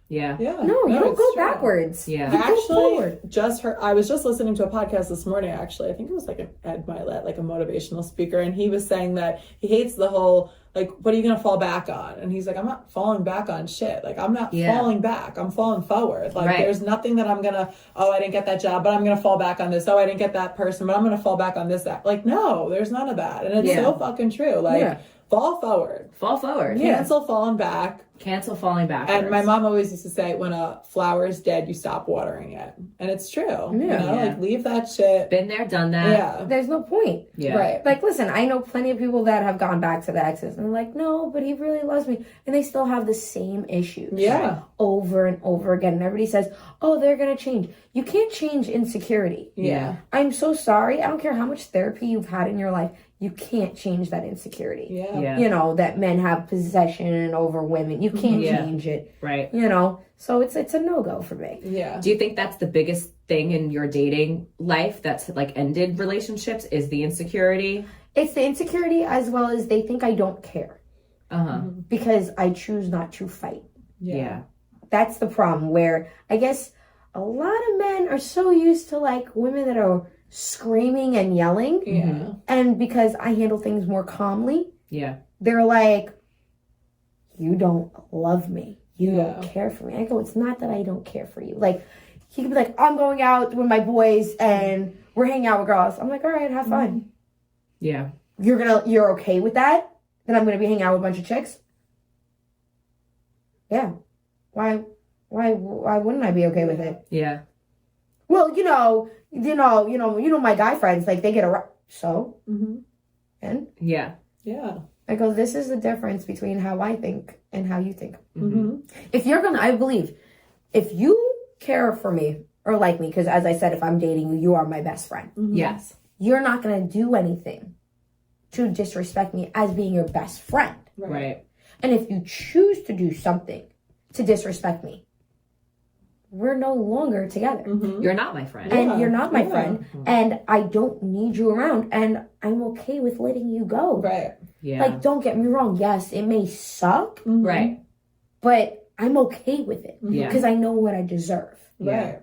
Yeah. Yeah. No, you don't it's go true. backwards. Yeah. You go forward. Actually, I was just listening to a podcast this morning, actually. I think it was like an Ed Milet, like a motivational speaker. And he was saying that he hates the whole, like, what are you going to fall back on? And he's like, I'm not falling back on shit. Like, I'm not falling back. I'm falling forward. Like, there's nothing that I'm going to, I didn't get that job, but I'm going to fall back on this. I didn't get that person, but I'm going to fall back on this. That. Like, no, there's none of that. And it's so fucking true. Like, fall forward. Fall forward. Cancel falling back. Cancel falling backwards. And my mom always used to say, when a flower is dead, you stop watering it. And it's true. You know, like, leave that shit. Been there, done that. Yeah. There's no point. Yeah. Right. Like, listen, I know plenty of people that have gone back to the exes and they're like, no, but he really loves me. And they still have the same issues. Yeah. Over and over again. And everybody says, oh, they're going to change. You can't change insecurity. Yeah. I'm so sorry. I don't care how much therapy you've had in your life. You can't change that insecurity. Yeah. You know, that men have possession over women. You can't change it. Right. You know, so it's a no-go for me. Yeah. Do you think that's the biggest thing in your dating life that's like ended relationships is the insecurity? It's the insecurity as well as they think I don't care. Because I choose not to fight. Yeah. That's the problem where I guess a lot of men are so used to like women that are screaming and yelling. Yeah. And because I handle things more calmly, they're like, you don't love me. You don't care for me. I go, it's not that I don't care for you. Like, he could be like, I'm going out with my boys and we're hanging out with girls. I'm like, all right, have fun. Yeah. You're okay with that? Then I'm gonna be hanging out with a bunch of chicks? Yeah. Why wouldn't I be okay with it? Yeah. Well, you know, my guy friends, like, they get around. So? And? Yeah. Yeah. I go, this is the difference between how I think and how you think. Mm-hmm. I believe, if you care for me or like me, because as I said, if I'm dating you, you are my best friend. Yes. You're not going to do anything to disrespect me as being your best friend. Right. And if you choose to do something to disrespect me, we're no longer together. You're not my friend. And you're not my friend. And I don't need you around. And I'm okay with letting you go. Right. Yeah. Like, don't get me wrong. Yes, it may suck. Right. But I'm okay with it. Yeah. Because I know what I deserve. Right.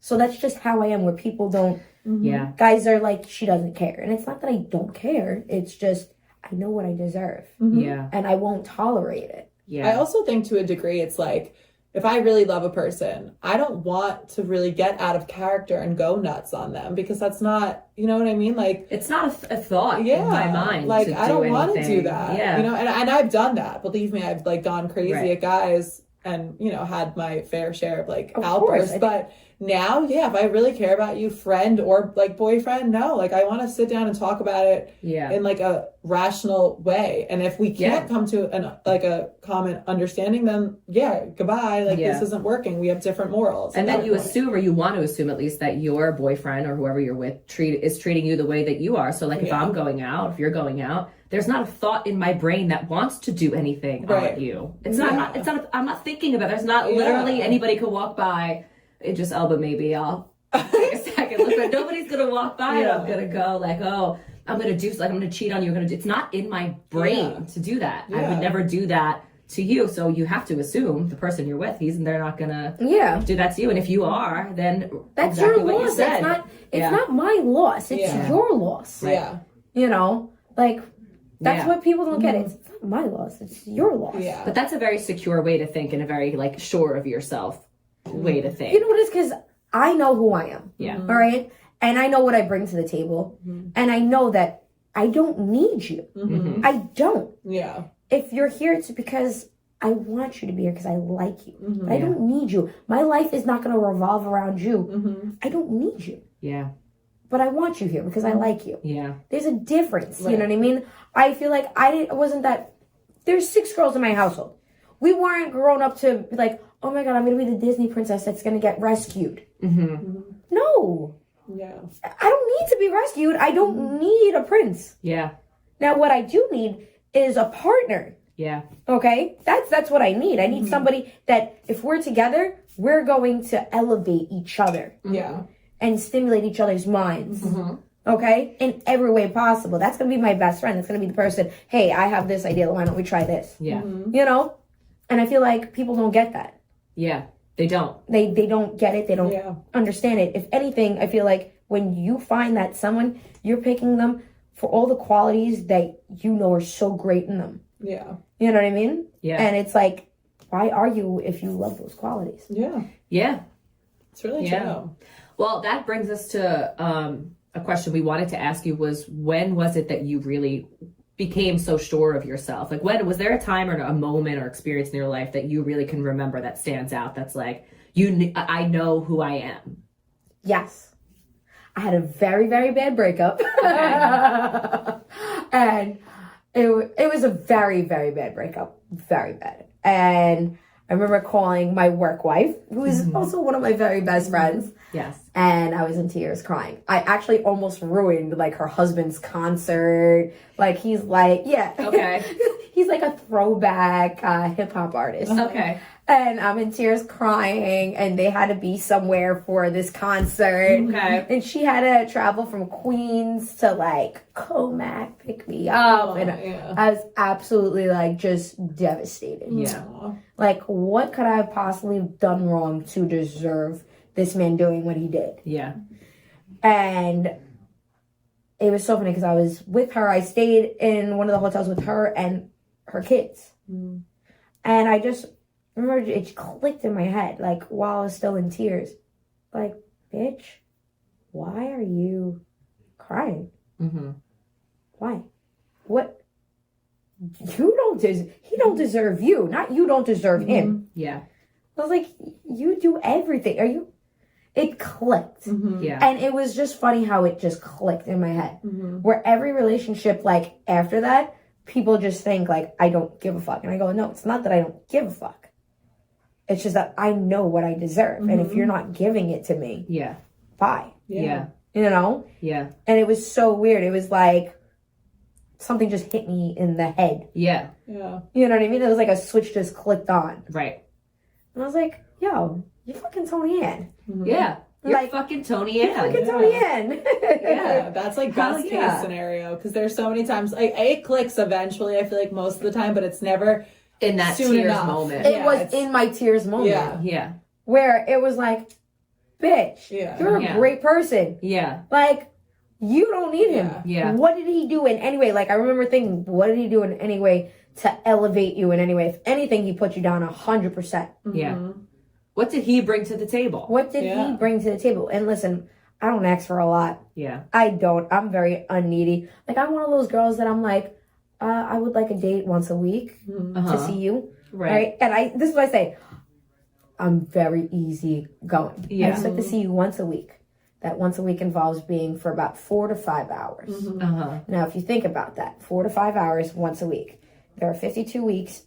So that's just how I am, where people don't. Yeah. Guys are like, she doesn't care. And it's not that I don't care. It's just, I know what I deserve. Yeah. And I won't tolerate it. Yeah. I also think to a degree, it's like, if I really love a person, I don't want to really get out of character and go nuts on them, because that's not, you know what I mean? Like, it's not a thought yeah, in my mind. like, to I don't want to anything. do that. Yeah. You know, and I've done that. Believe me, I've like gone crazy Right. at guys and, you know, had my fair share of like Of outbursts. course. But now, yeah, if I really care about you, friend or like boyfriend, no, like I want to sit down and talk about it Yeah. in like a rational way. And if we can't come to a common understanding, then goodbye. Like, this isn't working. We have different morals. And at then that you point. assume, or you want to assume at least, that your boyfriend or whoever you're with is treating you the way that you are. So like if I'm going out, if you're going out, there's not a thought in my brain that wants to do anything on you. It's not, I'm not thinking about it. There's not literally anybody could walk by and just, but maybe I'll take a second look. But nobody's going to walk by and I'm going to go like, I'm going to do, like, I'm going to cheat on you. It's not in my brain to do that. I would never do that to you. So you have to assume the person you're with, they're not going to do that to you. And if you are, then That's exactly your what you loss. said. It's not my loss. It's your loss. Yeah. You know, like, That's Yeah. what people don't get. It's not my loss. It's your loss. Yeah. But that's a very secure way to think and a very like sure of yourself way to think. You know what it is? Because I know who I am. Yeah. All right. And I know what I bring to the table. And I know that I don't need you. I don't. Yeah. If you're here, it's because I want you to be here because I like you. But I don't need you. My life is not going to revolve around you. I don't need you. Yeah. But I want you here because I like you. Yeah. There's a difference. You know what I mean? I feel like wasn't that. There's 6 girls in my household. We weren't grown up to be like, oh my God, I'm going to be the Disney princess that's going to get rescued. No. Yeah. I don't need to be rescued. I don't need a prince. Yeah. Now, what I do need is a partner. Yeah. Okay? That's what I need. I need somebody that if we're together, we're going to elevate each other Yeah. and stimulate each other's minds. Okay? In every way possible. That's going to be my best friend. That's going to be the person, hey, I have this idea. Why don't we try this? Yeah. You know? And I feel like people don't get that. Yeah. They don't. They don't get it. They don't Yeah. understand it. If anything, I feel like when you find that someone, you're picking them for all the qualities that you know are so great in them. Yeah. You know what I mean? Yeah. And it's like, why argue if you love those qualities? Yeah. Yeah. It's really true. Well, that brings us to a question we wanted to ask you was when was it that you really became so sure of yourself? Like when was there a time or a moment or experience in your life that you really can remember that stands out that's like I know who I am? Yes. I had a very, very bad breakup. And it was a very, very bad breakup. Very bad. And I remember calling my work wife, who is also one of my very best friends. Yes. And I was in tears crying. I actually almost ruined like her husband's concert. Like he's like, yeah. Okay. He's like a throwback hip hop artist. Okay. And I'm in tears crying, and they had to be somewhere for this concert. Okay. And she had to travel from Queens to like Comac, pick me up. And I was absolutely like just devastated. Yeah. Like, what could I have possibly done wrong to deserve this man doing what he did? Yeah. And it was so funny because I was with her. I stayed in one of the hotels with her and her kids. And I just remember it clicked in my head, like while I was still in tears. Like, bitch, why are you crying? Why? What? He don't deserve you. Not you don't deserve him. Yeah. I was like, you do everything. It clicked. Yeah. And it was just funny how it just clicked in my head. Where every relationship, like, after that, people just think, like, I don't give a fuck. And I go, no, it's not that I don't give a fuck. It's just that I know what I deserve. And if you're not giving it to me, Yeah. bye. Yeah. You know? Yeah. And it was so weird. It was like something just hit me in the head. Yeah. Yeah. You know what I mean? It was like a switch just clicked on. Right. And I was like, yo, you're fucking Toniann. Yeah. You're Like, fucking Toniann. Fucking Toniann. Yeah, that's like Hell best yeah. case scenario because there's so many times like it clicks eventually. I feel like most of the time, but it's never In that soon tears enough. moment. It Yeah, was it's- in my tears moment. Yeah. Yeah. Where it was like, bitch, Yeah. you're a Yeah. great person. Yeah. Like, you don't need him. Yeah. What did he do in any way? Like, I remember thinking, what did he do in any way to elevate you in any way? If anything, he put you down 100%. Yeah. What did he bring to the table? What did Yeah. he bring to the table? And listen, I don't ask for a lot. Yeah. I don't. I'm very unneedy. Like, I'm one of those girls that I'm like, I would like a date once a week to see you. Right. And this is what I say. I'm very easy going. Yeah. I just like to see you once a week. That once a week involves being for about 4 to 5 hours. Now, if you think about that, 4 to 5 hours once a week. There are 52 weeks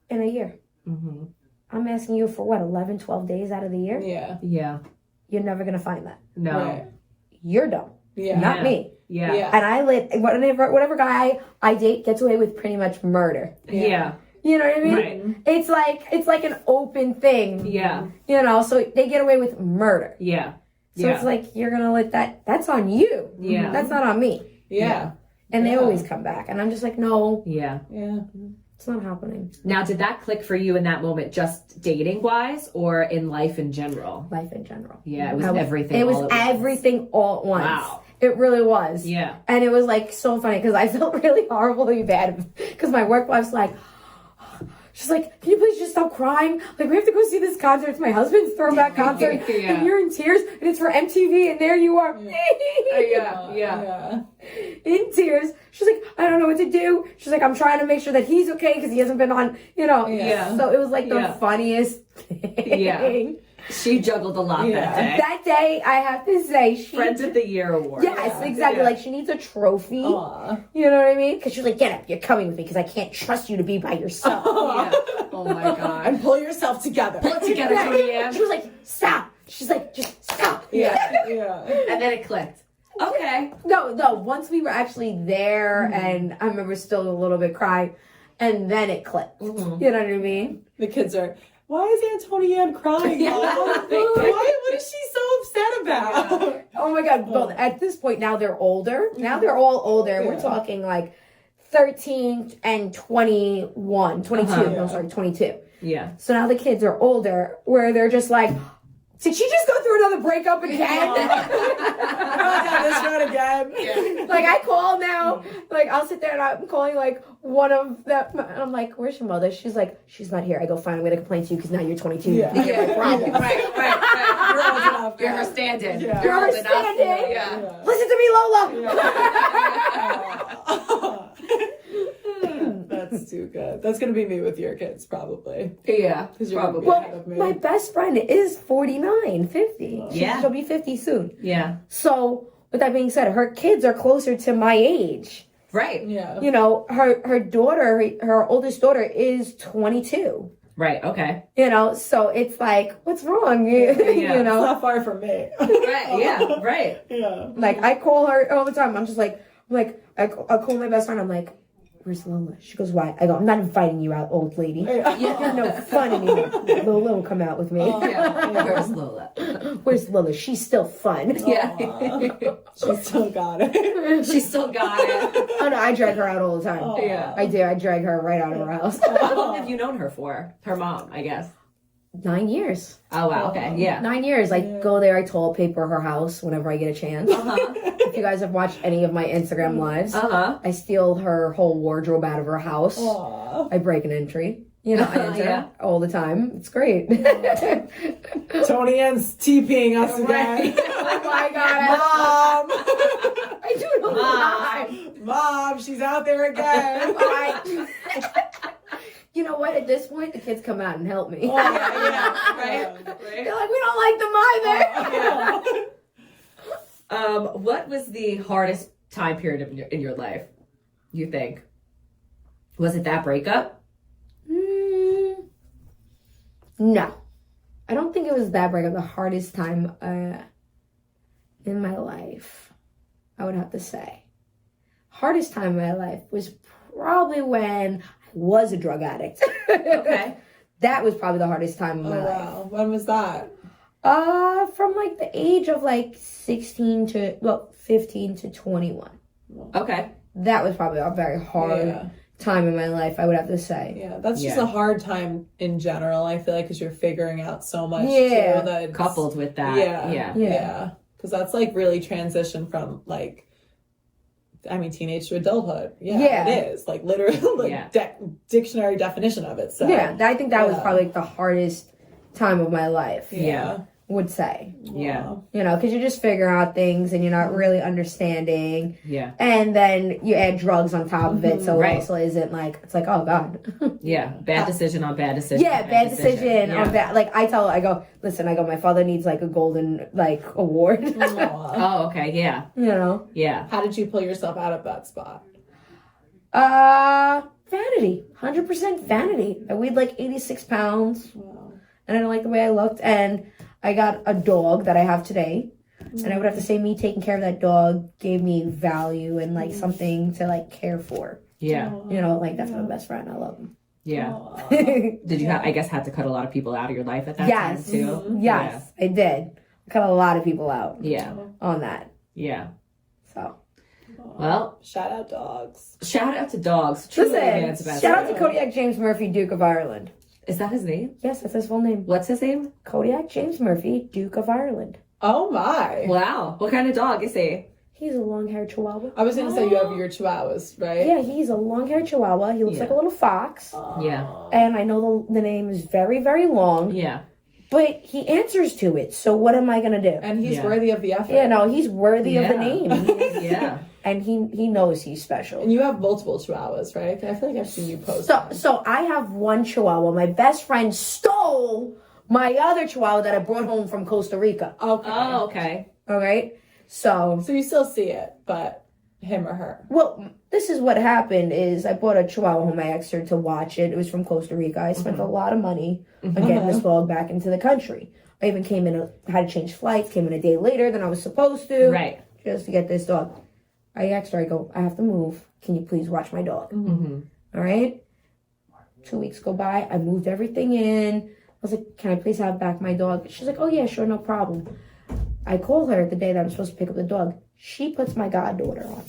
in a year. I'm asking you for what, 11, 12 days out of the year? Yeah. Yeah. You're never going to find that. No. Right. You're dumb. Yeah. Not Yeah. me. Yeah. Yeah. And I let whatever guy I date gets away with pretty much murder. Yeah. You know what I mean? Right. It's like an open thing. Yeah. You know, so they get away with murder. Yeah. So it's like you're gonna let that's on you. Yeah. That's not on me. Yeah. And they Yeah. always come back. And I'm just like, no, Yeah. Yeah. it's not happening. Now, did that click for you in that moment, just dating wise or in life in general? Life in general. Yeah, it was everything. It was all at once. everything all at once. Wow. It really was. Yeah. And it was like so funny because I felt really horribly bad because my work wife's like, she's like, can you please just stop crying? Like, we have to go see this concert. It's my husband's throwback concert. Yeah. And you're in tears. And it's for MTV. And there you are. Yeah. In tears. She's like, I don't know what to do. She's like, I'm trying to make sure that he's okay because he hasn't been on, Yeah. So it was like the Yeah. funniest thing. Yeah. She juggled a lot that day. That day, I have to say, she... Friends of the Year award. Yes, exactly. Yeah. Like, she needs a trophy. Aw. You know what I mean? Because she's like, get up, you're coming with me because I can't trust you to be by yourself. Yeah. Oh my god. And pull yourself together. Pull it together, Toniann. She was like, stop. She's like, just stop. Yeah. And then it clicked. Okay. No, once we were actually there, and I remember still a little bit crying, and then it clicked. Mm-hmm. You know what I mean? The kids are, why is Toniann crying? Yeah. Mom? What is she so upset about? Oh my God. Well, at this point, now they're older. Now they're all older. We're talking like 13 and 21, 22. I'm sorry, 22. Yeah. So now the kids are older, where they're just like, did she just go through another breakup again? This one again. Like, I call now, like, I'll sit there and I'm calling, like, one of them, and I'm like, where's your mother? She's like, she's not here. I go, fine, I'm going to complain to you because now you're 22. Yeah. You're my problem. Right. You're old enough. You're her stand-in. Yeah. You're her old enough. stand-in. Yeah. Listen to me, Lola. That's too good. That's gonna be me with your kids, probably. Yeah. You're Probably. ahead of me. My best friend is 49, 50. Yeah. She'll be 50 soon. Yeah. So, with that being said, her kids are closer to my age. Right. Yeah. You know, her daughter, her oldest daughter is 22. Right. Okay. You know, so it's like, what's wrong? You It's know, not far from me. Right. Yeah. Right. Yeah. like I call her all the time. I'm just like, I call my best friend. I'm like, where's Lola? She goes, why? I go, I'm not inviting you out, old lady. You're no fun anymore. Lola will come out with me. Yeah. Where's Lola? Where's Lola? She's still fun. Yeah. She still got it. She still got it. Oh no, I drag her out all the time. Yeah. I do. I drag her right out of her house. How long have you known her for? Her mom, I guess. 9 years. Oh wow. Okay. Yeah. 9 years. I go there. I toilet paper her house whenever I get a chance. If you guys have watched any of my Instagram lives, I steal her whole wardrobe out of her house. Aw. I break an entry. You know, I enter Yeah. all the time. It's great. Toniann's TPing us again. Oh my god, Mom! I do it all the time. Mom, she's out there again. You know what? At this point, the kids come out and help me. Right. They're like, we don't like them either. What was the hardest time period in your life? You think? Was it that breakup? No, I don't think it was that breakup. The hardest time in my life, I would have to say, hardest time in my life was probably when I was a drug addict. Okay. That was probably the hardest time in my life. Wow. When was that? From like the age of like 15 to 21. Okay. That was probably a very hard time in my life, I would have to say. Yeah, that's just Yeah. a hard time in general. I feel like because you're figuring out so much. Yeah. Too, that it's- Coupled with that. Yeah. Yeah. Because that's like really transition from like, I mean, teenage to adulthood. Yeah, Yeah. it is like literally like Yeah. dictionary definition of it. So Yeah, I think that was Yeah. probably like the hardest time of my life, Yeah. would say. Yeah. You know, because you're just figuring out things and you're not really understanding. Yeah. And then you add drugs on top of it, so Right. it also isn't like, it's like, oh God. Yeah. Bad decision on bad decision. Yeah, on bad decision Yeah. on bad. Like, I go, listen, my father needs like a golden, like, award. Aw. Oh, okay. Yeah. You know? Yeah. How did you pull yourself out of that spot? Vanity. 100% vanity. I weighed like 86 pounds. Wow. And I didn't like the way I looked. And I got a dog that I have today. And I would have to say me taking care of that dog gave me value and like something to like care for. Yeah. You know, like that's my best friend. I love him. Yeah. Aw. Did you I guess had to cut a lot of people out of your life at that time Yes. too? Yes, I did. I cut a lot of people out Yeah. on that. Yeah. So Well, Shout out dogs. shout out to dogs. Truly man's listen, best shout out friend. to Kodiak James Murphy, Duke of Ireland. Is that his name? Yes, that's his full name. What's his name? Kodiak James Murphy, Duke of Ireland. Oh my. Wow. What kind of dog is he? He's a long-haired Chihuahua. I was gonna say you have your Chihuahuas, right? Yeah, he's a long-haired Chihuahua. He looks like a little fox. Yeah. And I know the name is very, very long. Yeah. But he answers to it. So what am I going to do? And he's worthy of the effort. Yeah, no, he's worthy of the name. Yeah. And he knows he's special. And you have multiple Chihuahuas, right? I feel like I've seen you post. So I have one Chihuahua. My best friend stole my other Chihuahua that I brought home from Costa Rica. Okay. Oh, okay. All right. So you still see it, but him or her. well, this is what happened is I bought a Chihuahua home. I asked her to watch it. It was from Costa Rica. I spent a lot of money on getting this dog back into the country. I even had to change flights, came in a day later than I was supposed to. Right. Just to get this dog. I asked her, I go, I have to move. Can you please watch my dog? All right. 2 weeks go by. I moved everything in. I was like, can I please have back my dog? She's like, oh yeah, sure, no problem. I call her the day that I'm supposed to pick up the dog. She puts my goddaughter on.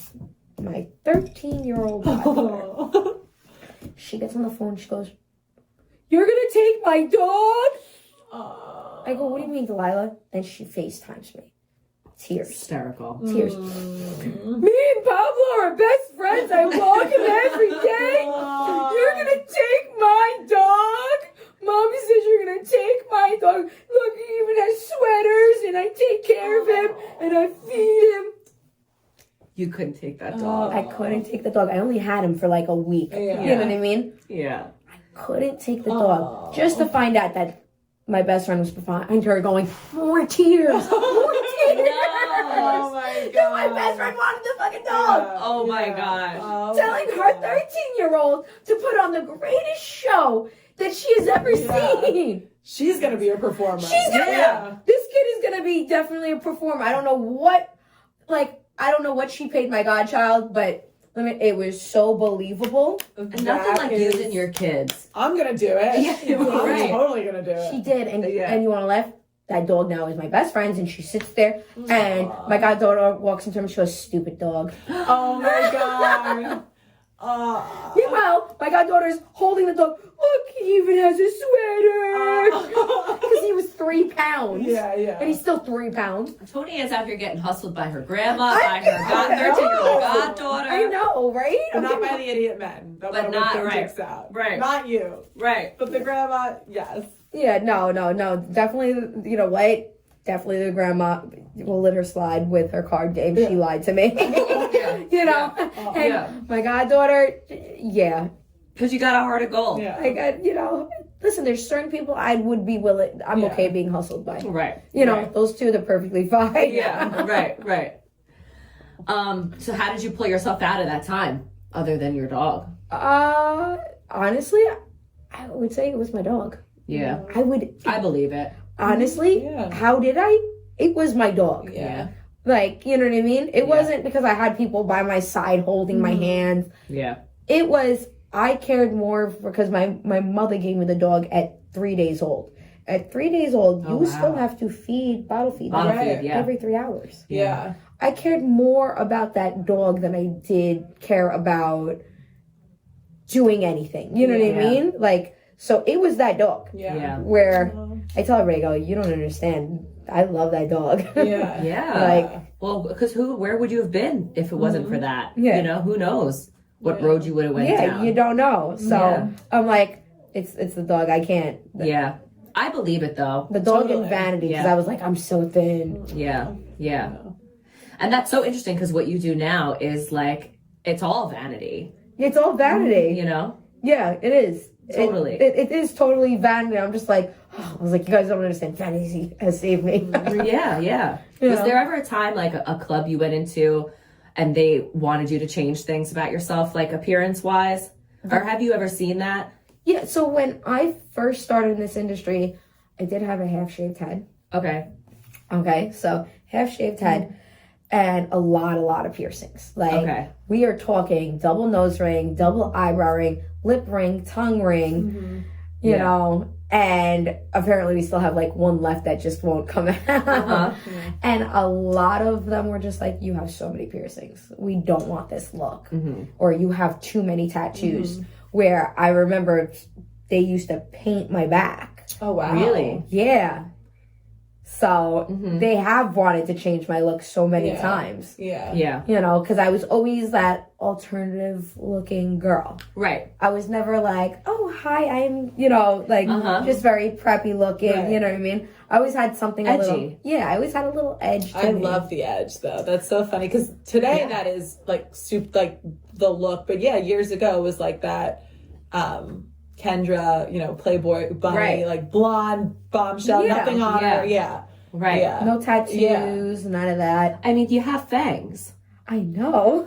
My 13-year-old goddaughter. She gets on the phone. She goes, you're going to take my dog? I go, what do you mean, Delilah? And she FaceTimes me. Tears. Hysterical. Tears. Me and Pablo are best friends. I walk him every day. You're going to take my dog? Mommy says you're going to take my dog. Look, he even has sweaters, and I take care of him, and I feed him. You couldn't take that dog. I couldn't take the dog. I only had him for like a week. Yeah. You know what I mean? Yeah. Couldn't take the dog. Just to find out that my best friend was behind her going, more tears. More tears. Oh my god. My best friend wanted the fucking dog. Yeah. Oh my God. Oh Telling my her God. 13-year-old to put on the greatest show that she has ever seen. She's gonna be a performer. This kid is gonna be definitely a performer. I don't know what she paid my godchild, but it was so believable. And nothing like using your kids. I'm gonna do it. Yeah, I'm right. totally gonna do it. She did, and you want to laugh? That dog now is my best friend's, and she sits there, and my goddaughter walks into her and she goes, stupid dog. Oh my god. Meanwhile, my goddaughter's holding the dog. Look, he even has a sweater. Because he was 3 pounds. Yeah. And he's still 3 pounds. Tony is out here getting hustled by her grandma, by her 13-year-old goddaughter. I know, right? But not by the idiot men. That But wanna not- whip their right. dicks out. Right. Not you. Right. But the grandma, yes. Yeah, no. Definitely, you know what? Definitely the grandma will let her slide with her card game. She lied to me. You know? And my goddaughter, yeah. Because you got a heart of gold. Yeah. I got, listen, there's certain people I would be willing, I'm okay being hustled by. Right. You know, Right. those two, they're perfectly fine. Yeah. Right. So how did you pull yourself out of that time other than your dog? Honestly, I would say it was my dog. Yeah. I believe it. honestly, how did I? It was my dog. Yeah. Like, you know what I mean? It wasn't because I had people by my side holding my hand. Yeah. It was, I cared more because my mother gave me the dog at 3 days old. At 3 days old, you still have to bottle feed them every 3 hours. Yeah. I cared more about that dog than I did care about doing anything. You know what I mean? Like, so it was that dog. Yeah. Where I tell everybody, I go, you don't understand. I love that dog. Yeah. Yeah. Like, well, because where would you have been if it wasn't for that? Yeah. You know, who knows what road you would have went down. you don't know. So I'm like, it's the dog. I can't. Yeah. I believe it though. The dog in vanity, because Yeah. I was like, I'm so thin. Yeah. And that's so interesting because what you do now is like, it's all vanity, It's all vanity. you know? Yeah, it is. Totally. It is totally vanity. I'm just like, I was like, you guys don't understand. Vanity has saved me. Yeah. Was there ever a time like a club you went into and they wanted you to change things about yourself, like appearance wise? Or have you ever seen that? Yeah, so when I first started in this industry, I did have a half-shaved head. Okay, so half-shaved head and a lot of piercings. Like, we are talking double nose ring, double eyebrow ring, lip ring, tongue ring, you know, and apparently we still have like one left that just won't come out. And a lot of them were just like, you have so many piercings. We don't want this look. Or you have too many tattoos. Where I remember they used to paint my back. Oh, wow. Really? Yeah. So they have wanted to change my look so many times. Yeah. Yeah. You know, because I was always that alternative looking girl. Right. I was never like, oh, hi, I'm, you know, like just very preppy looking. Right. You know what I mean? I always had something Edgy. a little, I always had a little edge to I me. love the edge though. That's so funny because today that is like like the look, but yeah, years ago it was like that Kendra, you know, Playboy bunny, like blonde bombshell, nothing on her. Yeah. Right. Yeah. No tattoos, none of that. I mean, you have fangs. I know.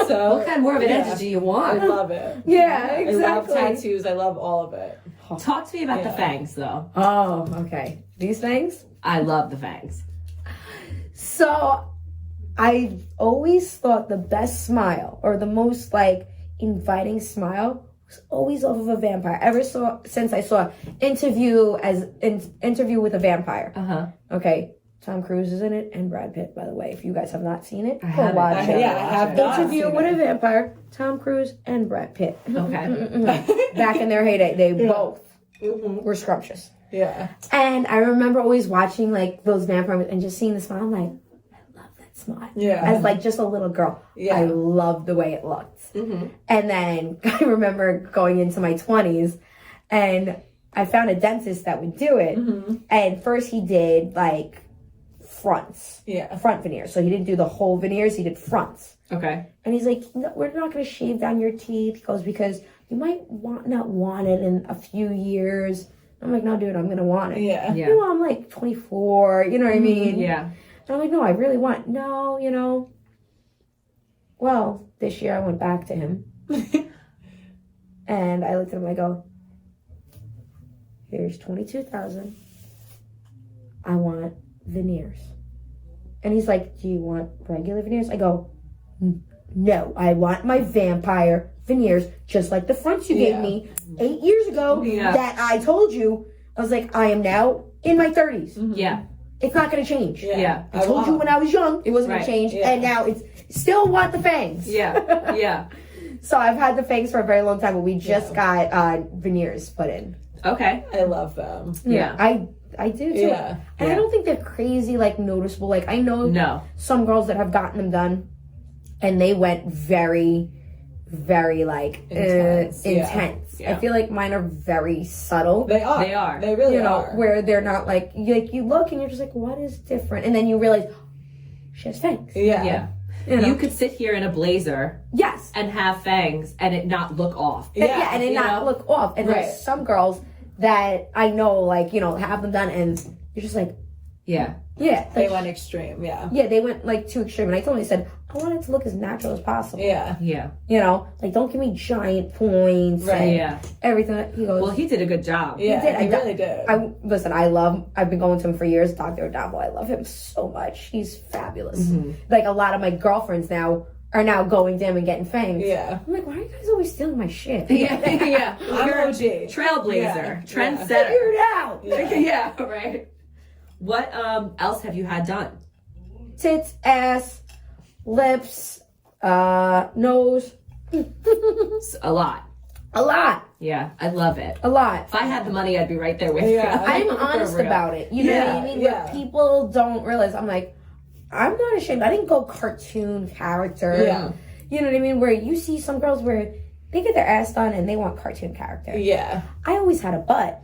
So What kind more of an edge do you I want? love it. Yeah, I love exactly. tattoos. I love all of it. Talk to me about the fangs, though. Oh, okay. These things? I love the fangs. So I always thought the best smile or the most like inviting smile was always off of a vampire. Since I saw Interview with a Vampire. Okay. Tom Cruise is in it and Brad Pitt, by the way. If you guys have not seen it, go watch it. Yeah, I have not Interview seen with it. a Vampire, Tom Cruise and Brad Pitt. Okay. Back in their heyday, they both were scrumptious. Yeah. And I remember always watching like those vampire movies and just seeing the smile. I'm like, I love that smile. Yeah. As like just a little girl. Yeah. I loved the way it looked. And then I remember going into my 20s and I found a dentist that would do it. And first he did like fronts. Yeah. Front veneers. So he didn't do the whole veneers, he did fronts. Okay. And he's like, no, we're not going to shave down your teeth. He goes, because you might not want it in a few years. I'm like, no, dude, I'm going to want it. Yeah. Yeah. You know, I'm like 24, you know what I mean? Yeah. And I'm like, no, I really want, no, you know. Well, this year I went back to him. And I looked at him, I go, here's $22,000. I want veneers. And he's like, do you want regular veneers? I go, no, I want my vampire veneers, just like the fronts you gave me 8 years ago that I told you. I was like, I am now in my 30s. Yeah. It's not going to change. Yeah. I told you when I was young, it wasn't going Right. to change. Yeah. And now it's still want the fangs. Yeah. Yeah. So I've had the fangs for a very long time, but we just got veneers put in. Okay. I love them. Yeah. I do too. Yeah. And I don't think they're crazy, like noticeable. Like I know some girls that have gotten them done and they went very, very like intense. Yeah. I feel like mine are very subtle. They are. They are. They really You know, are. where they're not like you look and you're just like, what is different? And then you realize she has fangs. Yeah. Yeah. You know? You could sit here in a blazer Yes. and have fangs and it not look off. Yeah, and it you not know? look off. And Right. there's some girls that I know, like, you know, have them done and you're just like, Yeah. yeah. They Like, went extreme. Yeah. yeah, they went like too extreme. And I told him, I said, I want it to look as natural as possible. Yeah. Yeah. You know, like don't give me giant points Right. and Yeah. everything. He goes, Well, he did a good job. Yeah. did. He really did. I've been going to him for years, Dr. O'Donnell. I love him so much. He's fabulous. Mm-hmm. Like a lot of my girlfriends now are now going to him and getting fangs. Yeah. I'm like, why are you guys always stealing my shit? Yeah. Yeah. I'm You're OG. trailblazer, Yeah. trendsetter. Figure it out. Yeah. Right. What else have you had done? Tits, ass, lips, nose. A lot. A lot. Yeah. I love it. A lot. If I had the money, I'd be right there with Yeah. you. I'm For honest real. about it. You know what I mean? Yeah. But people don't realize. I'm like, I'm not ashamed. I didn't go cartoon character. Yeah. You know what I mean? Where you see some girls where they get their ass done and they want cartoon character. Yeah. I always had a butt,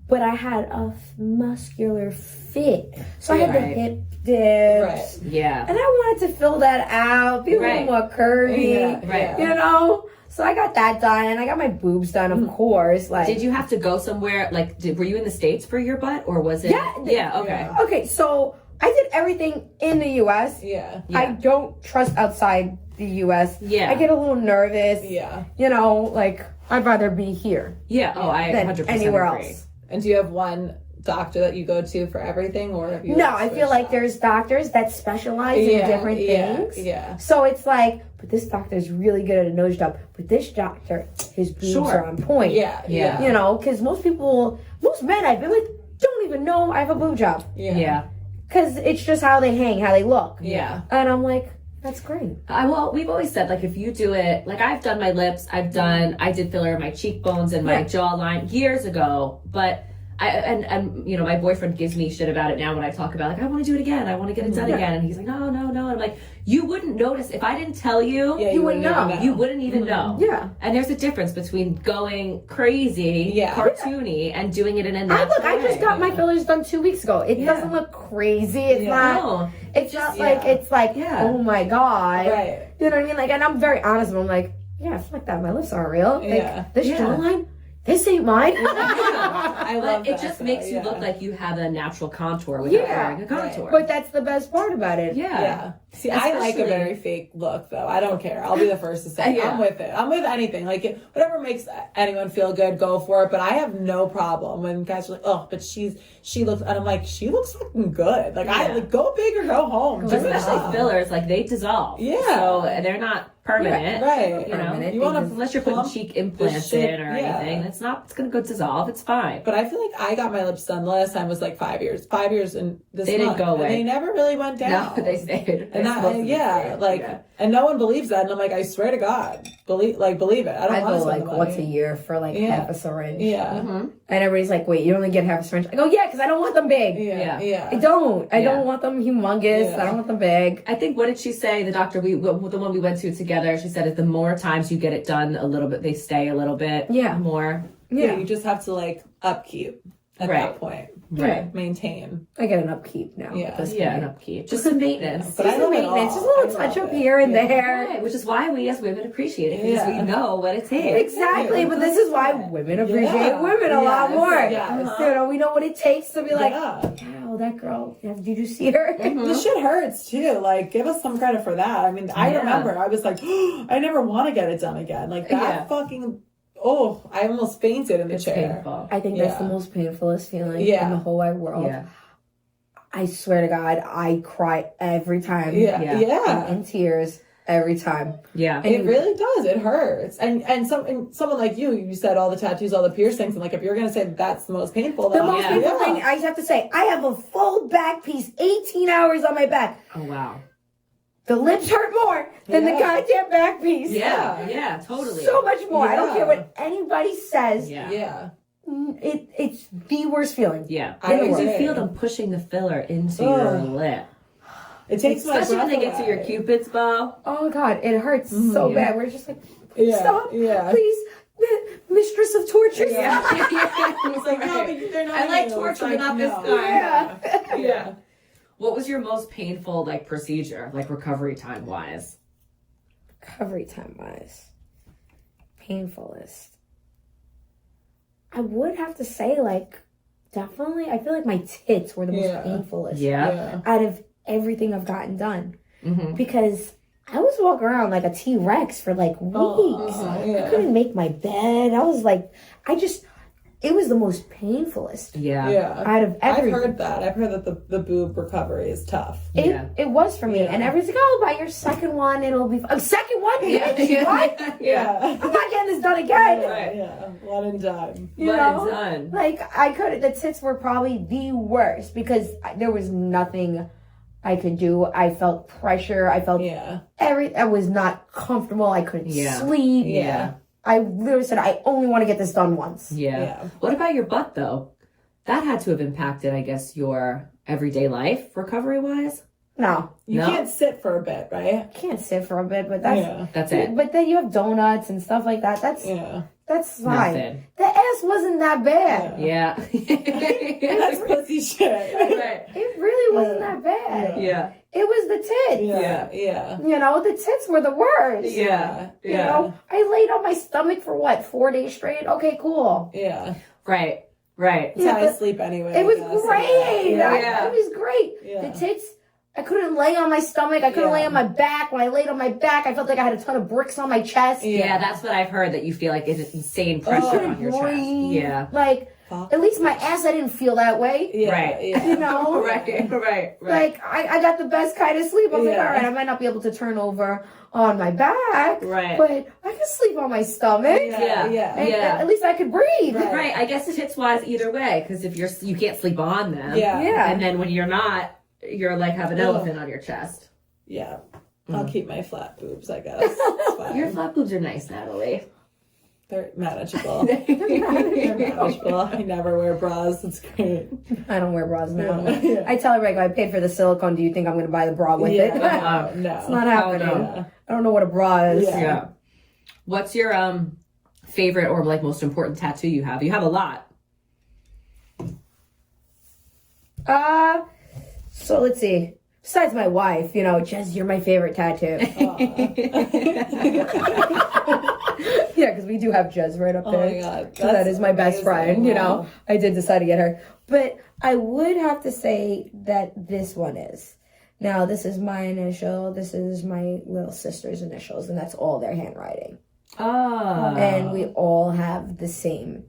but I had a muscular fit. So I had the Right. hip dips. Right. Yeah. And I wanted to fill that out, be a Right. little more curvy. Yeah. Right. You know? So I got that done, and I got my boobs done, of course. Like, Did you have to go somewhere? Like, were you in the States for your butt, or was it? Yeah. Yeah. Okay. Yeah. okay, so I did everything in the U.S. Yeah. Yeah. I don't trust outside the U.S. Yeah. I get a little nervous. Yeah. You know, like, I'd rather be here Yeah. Oh, I than 100% anywhere agree. else. And do you have one doctor that you go to for everything, or have you? No, I feel like there's doctors that specialize in different things. Yeah. So it's like, but this doctor's really good at a nose job. But this doctor, his boobs Sure. are on point. Yeah. Yeah. You know, because most men I've been with don't even know I have a boob job. Yeah. Yeah. Because it's just how they hang, how they look. Yeah. And I'm like, that's great. Well, we've always said, like, if you do it, like, I've done my lips, I did filler in my cheekbones and my Yeah. jawline years ago, but and you know, my boyfriend gives me shit about it now when I talk about like I want to do it again, I want to get it done again, and he's like no, and I'm like, you wouldn't notice if I didn't tell you. Yeah, you wouldn't know. You wouldn't even know. Yeah. And there's a difference between going crazy, cartoony, and doing it in a natural I just got my way. fillers done 2 weeks ago. It doesn't look crazy. It's not. No. It's not like it's like oh my god. Right. You know what I mean? Like, and I'm very honest. I'm like, yeah, it's like that. My lips aren't real. Like, this jawline, this ain't mine. I love But it that, just though, makes you look like you have a natural contour without wearing a contour. But that's the best part about it. Yeah. See, I like a very fake look, though. I don't care. I'll be the first to say I'm with it. I'm with anything. Like, whatever makes anyone feel good, go for it. But I have no problem when guys are like, oh, but she looks, and I'm like, she looks fucking good. Like, I like, go big or go home. Especially fillers, like they dissolve. Yeah. So they're not permanent. Right. You know, You want to unless you're putting cheek implants in or anything, it's gonna go dissolve. It's fine. But I feel like I got my lips done the last time was like 5 years. 5 years and this They didn't month, go away. And they never really went down. No, they stayed. And and no one believes that. And I'm like, I swear to God, believe it. I don't I want go to like once a year for like half a syringe. Yeah. And everybody's like, wait, you only get half a syringe? I go, yeah, because I don't want them big. Yeah. I don't. I don't want them humongous. I don't want them big. I think, what did she say? The doctor, the one we went to together, she said, the more times you get it done, a little bit, they stay a little bit more. Yeah. You just have to like upkeep at that point. Right. Maintain. I get an upkeep now. An upkeep. Just some maintenance. But I love it all. Just a little touch up here and there. Right, which is why we as women appreciate it, because we know what it takes. Exactly, but this is why women appreciate women a lot more. You know, we know what it takes to be like, wow, that girl, did you see her? This shit hurts too. Like, give us some credit for that. I mean, I remember I was like, I never want to get it done again. Like that fucking. Oh, I almost fainted in the chair. Painful. I think that's the most painfulest feeling in the whole wide world. Yeah. I swear to God, I cry every time. Yeah. In tears every time. Yeah. It really does. It hurts. And someone like you said all the tattoos, all the piercings, and like if you're gonna say that's the most painful, the most painful thing I have to say, I have a full back piece, 18 hours on my back. Oh wow. The lips hurt more than the goddamn back piece. Yeah, totally. So much more. I don't care what anybody says. Yeah. It's the worst feeling. Yeah. I You feel them pushing the filler into your lip. It takes my Especially breath when they get to your away. Cupid's bow. Oh God, it hurts so bad. We're just like, stop, Yeah. please, mistress of torture. It's like, no, but they're not. I like torture, but not this guy. Yeah. What was your most painful procedure, recovery time wise? Recovery time wise, painfulest. I would have to say definitely. I feel like my tits were the most painfulest. Yeah. Out of everything I've gotten done, because I was walking around like a T-Rex for weeks. I couldn't make my bed. I was like, it was the most painfulest. Yeah. Out of everything. I've heard that. I've heard that the boob recovery is tough. It was for me. And everybody's like, oh, by your second one, it'll be fun. Second one? Bitch, what? Yeah. I'm not getting this done again. Yeah. One and done. You One know? and done. The tits were probably the worst because there was nothing I could do. I felt pressure. I felt I was not comfortable. I couldn't sleep. Yeah. I literally said, I only want to get this done once. Yeah. What about your butt, though? That had to have impacted, I guess, your everyday life, recovery-wise? No. You can't sit for a bit, right? Can't sit for a bit, but that's it. But then you have donuts and stuff like that. That's fine. Nothing. The ass wasn't that bad. Yeah. That's pussy shit. Right. It really wasn't that bad. Yeah. It was the tits. Yeah. You know, the tits were the worst. Yeah. You know, I laid on my stomach for 4 days straight? Okay, cool. Yeah. Right. That's how I sleep anyway. It was great. Yeah. It was great. Yeah. The tits, I couldn't lay on my stomach. I couldn't lay on my back. When I laid on my back, I felt like I had a ton of bricks on my chest. Yeah, that's what I've heard, that you feel like it's insane pressure on your chest. Breathe. Yeah. At least my ass, I didn't feel that way. Yeah. Right. You know? Right. I got the best kind of sleep. I was like, all right, I might not be able to turn over on my back. Right. But I can sleep on my stomach. Yeah. And at least I could breathe. Right. I guess tits wise either way, because if you can't sleep on them. Yeah. And then when you're not, you're have an elephant on your chest. Yeah. I'll keep my flat boobs, I guess. It's fine. Your flat boobs are nice, Natalie. They're manageable. They're manageable. I never wear bras. It's great. I don't wear bras now. Yeah. I tell everybody, I paid for the silicone. Do you think I'm going to buy the bra with it? No. It's not happening. no. I don't know what a bra is. Yeah. Yeah. What's your favorite or like most important tattoo you have? You have a lot. So let's see. Besides my wife, you know, Jez, you're my favorite tattoo. Yeah, because we do have Jez right up Oh there. my God. So that is my best amazing. friend, you know. Wow. I did decide to get her. But I would have to say that this one is. Now, this is my initial. This is my little sister's initials, and that's all their handwriting. Oh. And we all have the same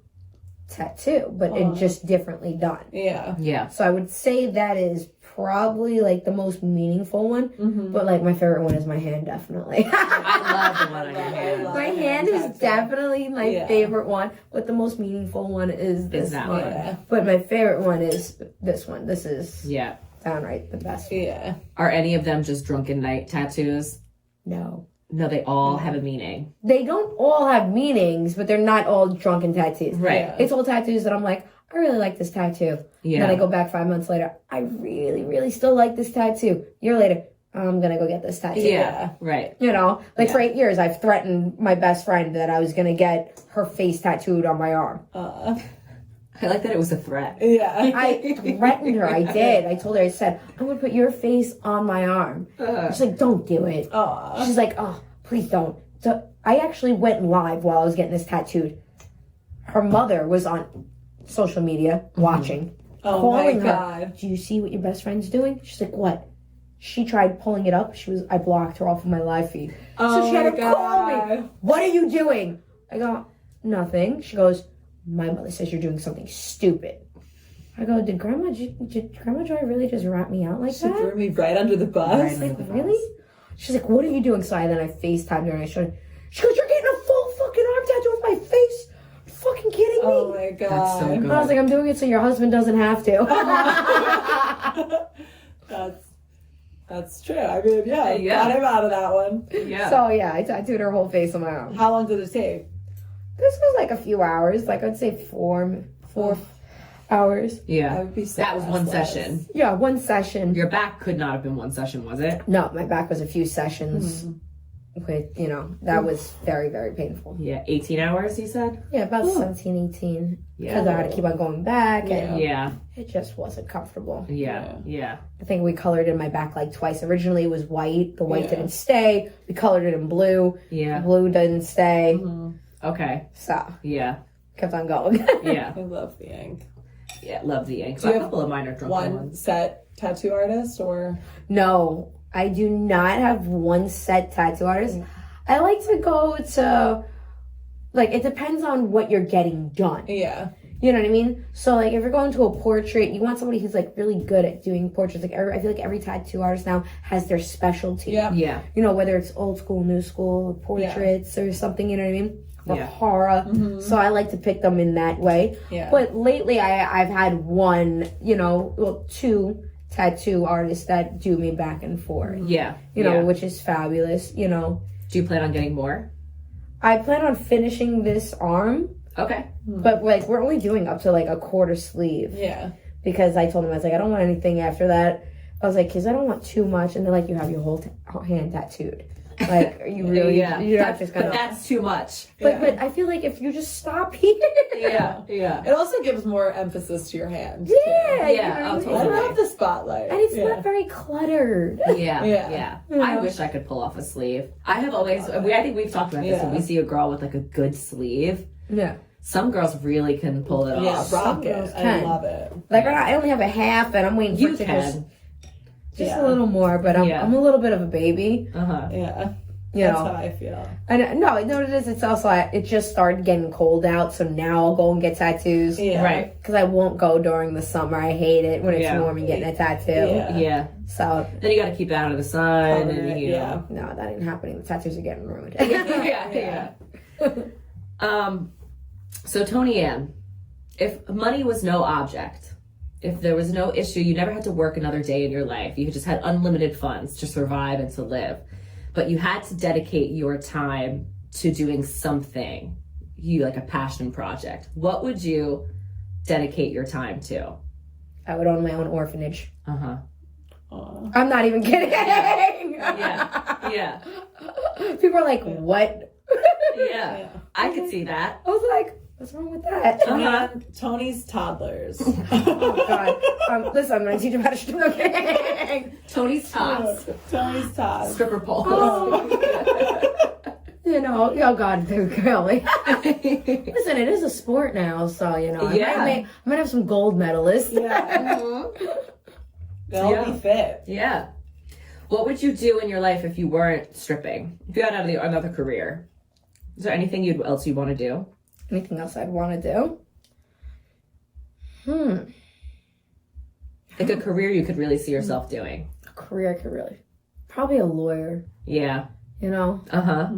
tattoo, but it just differently done. Yeah. Yeah. So I would say that is probably like the most meaningful one, but like my favorite one is my hand, definitely. I love the one on your hand. love My a hand is tattoo. definitely my Yeah. favorite one, but the most meaningful one is this that one. one. Yeah. But my favorite one is this one. This is Yeah. downright the best one. Yeah. Are any of them just drunken night tattoos? No. No, they all have a meaning. They don't all have meanings, but they're not all drunken tattoos. Right. Yeah. It's all tattoos that I'm like, I really like this tattoo. Yeah. Then I go back 5 months later, I really, really still like this tattoo. Year later, I'm gonna go get this tattoo. Yeah. Right. You know, like Yeah. for 8 years, I've threatened my best friend that I was gonna get her face tattooed on my arm. I like that it was a threat. Yeah. I threatened her. I did. I told her. I said, I'm gonna put your face on my arm. She's like, don't do it. Aw. She's like, oh, please don't. So I actually went live while I was getting this tattooed. Her mother was on social media watching, Oh calling my her. God. Do you see what your best friend's doing? She's like, what? She tried pulling it up. I blocked her off of my live feed. So she had to call me. What are you doing? I go, nothing. She goes, my mother says you're doing something stupid. I go, did Grandma Joy really just rat me out like She that? threw me right under the bus. Like, really? She's like, what are you doing? So then I FaceTimed her and I showed her. She goes, you're getting a full fucking arm tattoo with my face? Are you fucking kidding me? Oh my God. That's so good. I was like, I'm doing it so your husband doesn't have to. That's true. I mean, yeah, Yeah. got him out of that one. Yeah. So yeah, I tattooed her whole face on my arm. How long did it take? This was like a few hours, like I'd say four hours. Yeah. I would be so That was one restless. session. Yeah, one session. Your back could not have been one session, was it? No, my back was a few sessions. With, you know, that was very, very painful. Yeah. 18 hours, you said? Yeah, about 17, 18. Yeah. Because I had to keep on going back and Yeah. it just wasn't comfortable. Yeah. Yeah. I think we colored in my back like twice. Originally it was white. The white Yeah. didn't stay. We colored it in blue. Yeah. The blue didn't stay. Okay. So, Yeah. kept on going. Yeah. I love the ink. Yeah. Love the ink. Do you A have couple of mine are drunken One ones. set tattoo artist or? No, I do not have one set tattoo artist. I like to go to, like, it depends on what you're getting done. Yeah. You know what I mean? So, like, if you're going to a portrait, you want somebody who's, like, really good at doing portraits. Like, I feel like every tattoo artist now has their specialty. Yeah. Yeah. You know, whether it's old school, new school, portraits or something, you know what I mean? Or Yeah. horror. So I like to pick them in that way. Yeah. But lately I've had one, you know, well, two tattoo artists that do me back and forth. Yeah. You know, Yeah. which is fabulous, you know. Do you plan on getting more? I plan on finishing this arm, Okay. but like we're only doing up to like a quarter sleeve Yeah. because I told him I was like I don't want anything after that. I was like, because I don't want too much, and then like you have your whole hand tattooed. Like, are you really? Yeah. You're not just But gonna. that's too much. But I feel like if you just stop here. Yeah. Yeah. It also gives more emphasis to your hand. too. Yeah. Yeah, you know what I oh, mean? totally. I love the spotlight. And it's yeah. not very cluttered. Yeah, Yeah. yeah. I wish I could pull off a sleeve. I have always, I think we've talked about this, Yeah. when we see a girl with like a good sleeve, Yeah. some girls really can pull it Yeah, off. rock girls it. I can. love it. Like I only have a half, and I'm waiting for You it to just can. a little more. But Yeah. I'm a little bit of a baby. Uh-huh. Yeah. You That's know. how I feel. And no, you know what it is? It's also, it just started getting cold out, so now I'll go and get tattoos. Yeah. Right. Because I won't go during the summer. I hate it when it's Yeah. warm and getting a tattoo. Yeah. Yeah. So, Then you got to keep it out of the sun. Cover And, it, you know. yeah. no, that ain't happening. The tattoos are getting ruined. Yeah. So Toniann, if money was no object, if there was no issue, you never had to work another day in your life, you just had unlimited funds to survive and to live, but you had to dedicate your time to doing something, you like a passion project, what would you dedicate your time to? I would own my own orphanage. Uh-huh. I'm not even kidding. Yeah. People are like, what? Yeah. I could see that. I was like, what's wrong with that? Tony's toddlers. Oh God. Listen, I'm gonna teach him how to strip. Tony's tots. Tony's tots. Stripper pole. You know, oh God, dude, Kelly. Listen, it is a sport now, so you know, I might have some gold medalists. Yeah. They'll be fit. Yeah. What would you do in your life if you weren't stripping? If you had another career? Is there anything else you want to do? Anything else I'd want to do? Like a career you could really see yourself doing? A career I could really... Probably a lawyer. Yeah. You know? Uh-huh.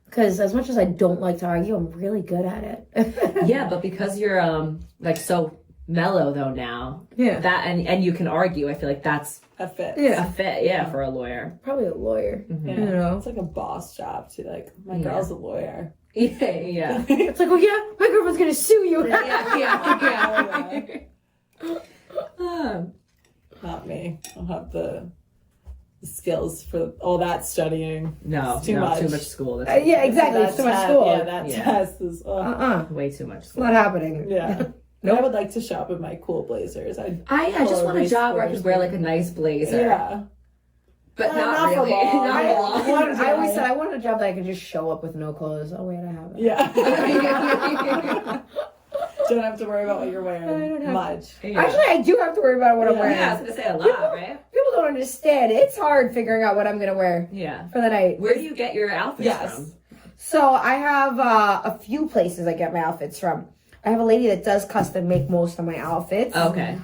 Because as much as I don't like to argue, I'm really good at it. Yeah, but because you're like so mellow though now. Yeah. That and you can argue, I feel like that's A fit. Yeah. a fit, for a lawyer. Probably a lawyer. Yeah. You know? It's like a boss job to like, my girl's a lawyer. Yeah. It's like, oh yeah, my girlfriend's gonna sue you. Not me. I'll have the skills for all that studying. No, It's too much. school. Yeah, exactly. It's too much school. Yeah, that test is. Way too much It's school. not happening. Yeah. I would like to shop in my cool blazers. I just want a job where I could wear like a nice blazer. Yeah. But not not for really. long. Not long. I always said I wanted a job that I could just show up with no clothes. Oh wait, I have it. Yeah. Don't have to worry about what you're wearing much. Yeah. Actually, I do have to worry about what I'm wearing. Yeah, I was gonna say a lot, right? People don't understand. It's hard figuring out what I'm gonna wear Yeah. for the night. Where do you get your outfits Yes. from? So I have a few places I get my outfits from. I have a lady that does custom make most of my outfits. Okay.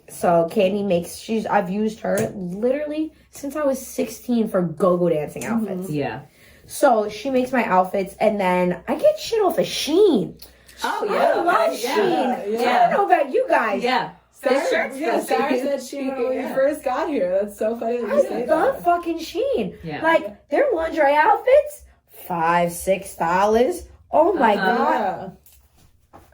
So Candy makes. I've used her literally since I was 16 for go-go dancing outfits. Yeah. So she makes my outfits, and then I get shit off of Shein. Oh I love Shein. I don't know about you guys. Yeah. Sarah said she when we first got here. That's so funny that you say I love that. fucking Shein. Yeah. Like their lingerie outfits, $5-6. Oh my god, Yeah.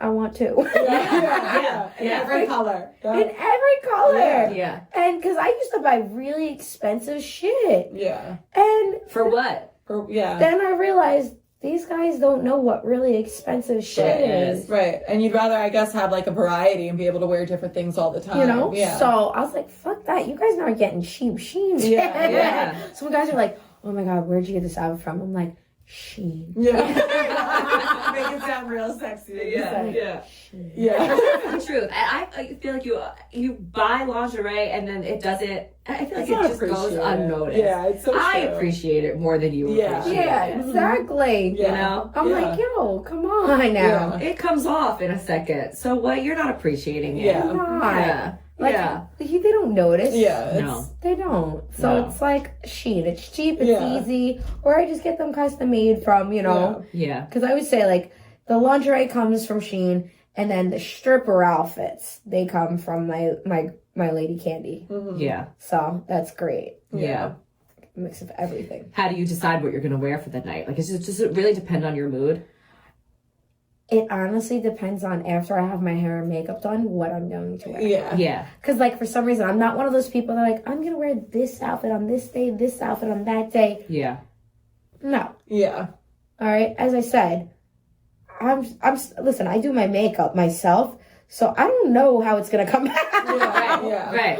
I want to. Yeah. Every color. In every color. Yeah. And because I used to buy really expensive shit, Yeah. and For what? Yeah. then I realized these guys don't know what really expensive shit is. Right. And you'd rather, I guess, have like a variety and be able to wear different things all the time. You know? Yeah. So I was like, fuck that. You guys aren't getting cheap Sheins. Yeah, yeah. Some guys are like, oh my God, where'd you get this outfit from? I'm like, Shein. Yeah. Make it sound real sexy. Yeah. Yeah. That's the truth. And I feel like you buy lingerie and then it doesn't. I feel like It's it not just goes appreciated. unnoticed. Yeah, it's so I true. appreciate it more than you Yeah. appreciate Yeah, it. exactly. You know? I'm Yeah. like, yo, come on now. Yeah. It comes off in a second. So what? You're not appreciating it. Yeah. Come on. Yeah. Like, Yeah. they don't notice. Yeah. No. They don't. So No. it's like Shein. It's cheap, it's Yeah. easy. Or I just get them custom made from, you know. Yeah. Because I always say, like, the lingerie comes from Shein, and then the stripper outfits, they come from my lady Candy. Yeah. So that's great. Yeah. A mix of everything. How do you decide what you're going to wear for the night? Like, does it really depend on your mood? It honestly depends on after I have my hair and makeup done, what I'm going to wear. Yeah. Yeah. Because, like, for some reason, I'm not one of those people that are like, I'm going to wear this outfit on this day, this outfit on that day. Yeah. No. Yeah. All right. As I said, listen, I do my makeup myself, so I don't know how it's going to come out. Yeah. Right.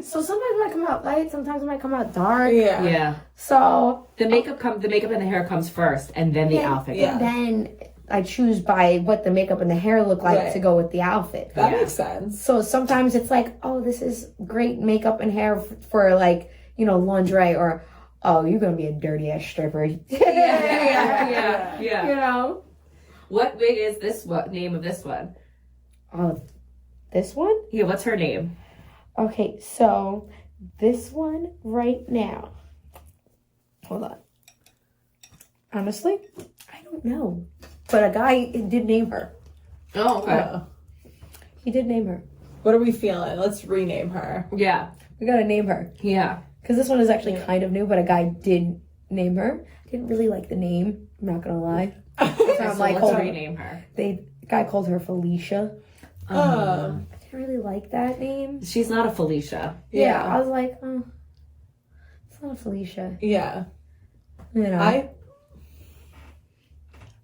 So sometimes it might come out light, sometimes it might come out dark. Yeah. Yeah. So The makeup and the hair comes first, and then the outfit. Yeah. and then I choose by what the makeup and the hair look like Right. to go with the outfit. That Yeah. makes sense. So sometimes it's like, oh, this is great makeup and hair for like, you know, lingerie, or oh, you're gonna be a dirty ass stripper. Yeah. You know? What wig is this? What name of this one? Oh, this one? Yeah. What's her name? Okay, so this one right now. Hold on. Honestly, I don't know. But a guy did name her. Oh, okay. He did name her. What are we feeling? Let's rename her. Yeah. We gotta name her. Yeah. Because this one is actually kind of new, but a guy did name her. Didn't really like the name, I'm not gonna lie. So So I'm like, let's hold on. rename her. The guy called her Felicia. I didn't really like that name. She's not a Felicia. Yeah, I was like, oh, it's not a Felicia. Yeah. You know,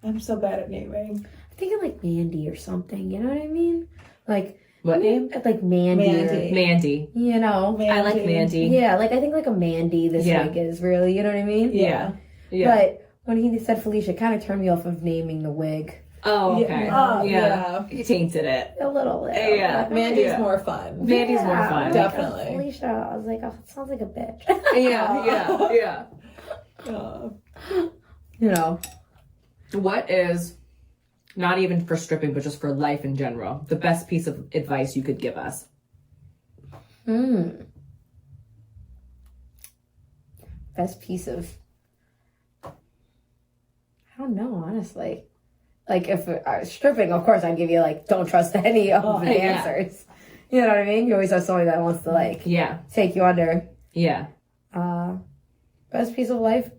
I'm so bad at naming. I'm thinking like Mandy or something. You know what I mean? Like What name? like Mandy. Mandy. Mandy. You know. I like Mandy. Yeah, like I think like a Mandy this Yeah. week is really. You know what I mean? Yeah. Yeah. But when he said Felicia, it kind of turned me off of naming the wig. Oh, okay. Yeah. You tainted it. A little. Yeah. Mandy's Yeah. more fun. Mandy's more Yeah, fun. like, Definitely. Felicia. I was like, oh, it sounds like a bitch. Yeah. You know. What is, not even for stripping, but just for life in general, the best piece of advice you could give us? Best piece of. I don't know, honestly. Like, if stripping, of course, I'd give you, like, don't trust any of the yeah. dancers. You know what I mean? You always have somebody that wants to, like, Yeah. take you under. Yeah. Best piece of life?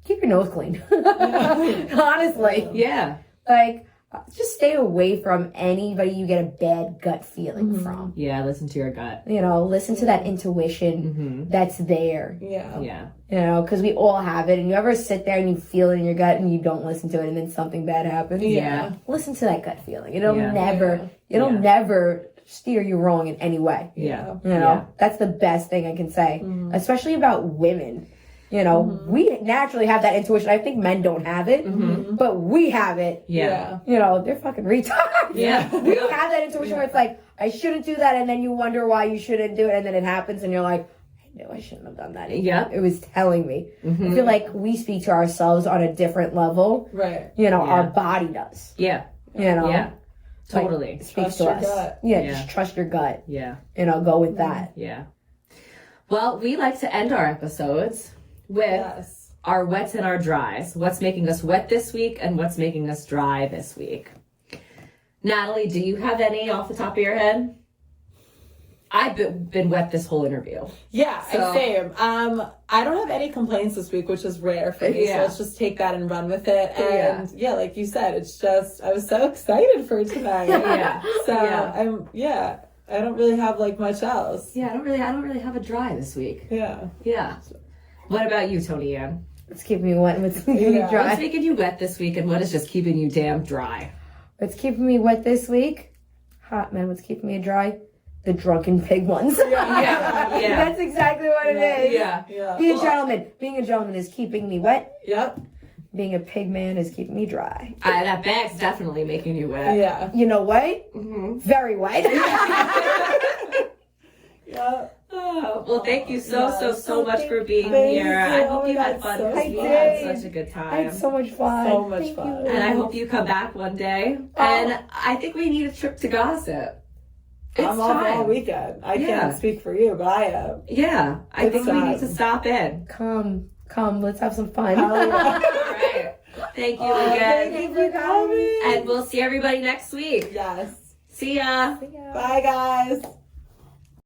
Keep your nose clean. Honestly. Yeah. Like, just stay away from anybody you get a bad gut feeling from. Yeah. Listen to your gut. You know, listen to that intuition that's there. Yeah. Yeah. You know, because we all have it. And you ever sit there and you feel it in your gut and you don't listen to it and then something bad happens? Yeah. Listen to that gut feeling. It'll Yeah. it'll Yeah. never steer you wrong in any way. Yeah. You know, that's the best thing I can say, especially about women. You know, we naturally have that intuition. I think men don't have it, but we have it. Yeah. You know, they're fucking retards. Yeah. We have that intuition where it's like, I shouldn't do that, and then you wonder why you shouldn't do it, and then it happens, and you're like, I knew I shouldn't have done that. Yeah. It was telling me. I feel like we speak to ourselves on a different level. Right. You know, Yeah. our body does. Yeah. You know? Yeah. Like, Totally. it speaks Trust to your us. gut. Yeah, Yeah. just trust your gut. Yeah. You know, go with that. Yeah. Well, we like to end our episodes with Yes. our wets and our dries. What's making us wet this week and what's making us dry this week. Natalie, do you have any off the top of your head? I've been wet this whole interview. Yeah, So- same. I don't have any complaints this week, which is rare for me. Yeah. So let's just take that and run with it. And yeah, like you said, it's just I was so excited for tonight. Yeah. So Yeah. I don't really have like much else. Yeah, I don't really have a dry this week. Yeah. Yeah. What about you, Toniann? It's keeping me wet and it's keeping me Yeah. dry. What's making you wet this week and what is just keeping you damn dry? What's keeping me wet this week? Hot, man. What's keeping me dry? The drunken pig ones. Yeah. Yeah. That's exactly what it is. Yeah. Yeah. Be a gentleman. Being a gentleman is keeping me wet. Yep. Being a pig man is keeping me dry. That bag's definitely making you wet. Yeah. You know what? Very wet. Yep. Oh, well, thank you so much for being Thank here. I you. hope you had That's fun so because we sweet. had such a good I time. had so much fun. So much Thank fun. you. And I hope you come back one day. And I think we need a trip to gossip. It's I'm off time. all weekend. I Yeah. can't speak for you, but I am. Yeah, I think we need to stop in. Come. Let's have some fun. Hell yeah. All right. Thank you again. Thank you for coming. And we'll see everybody next week. Yes. See ya. Bye, guys.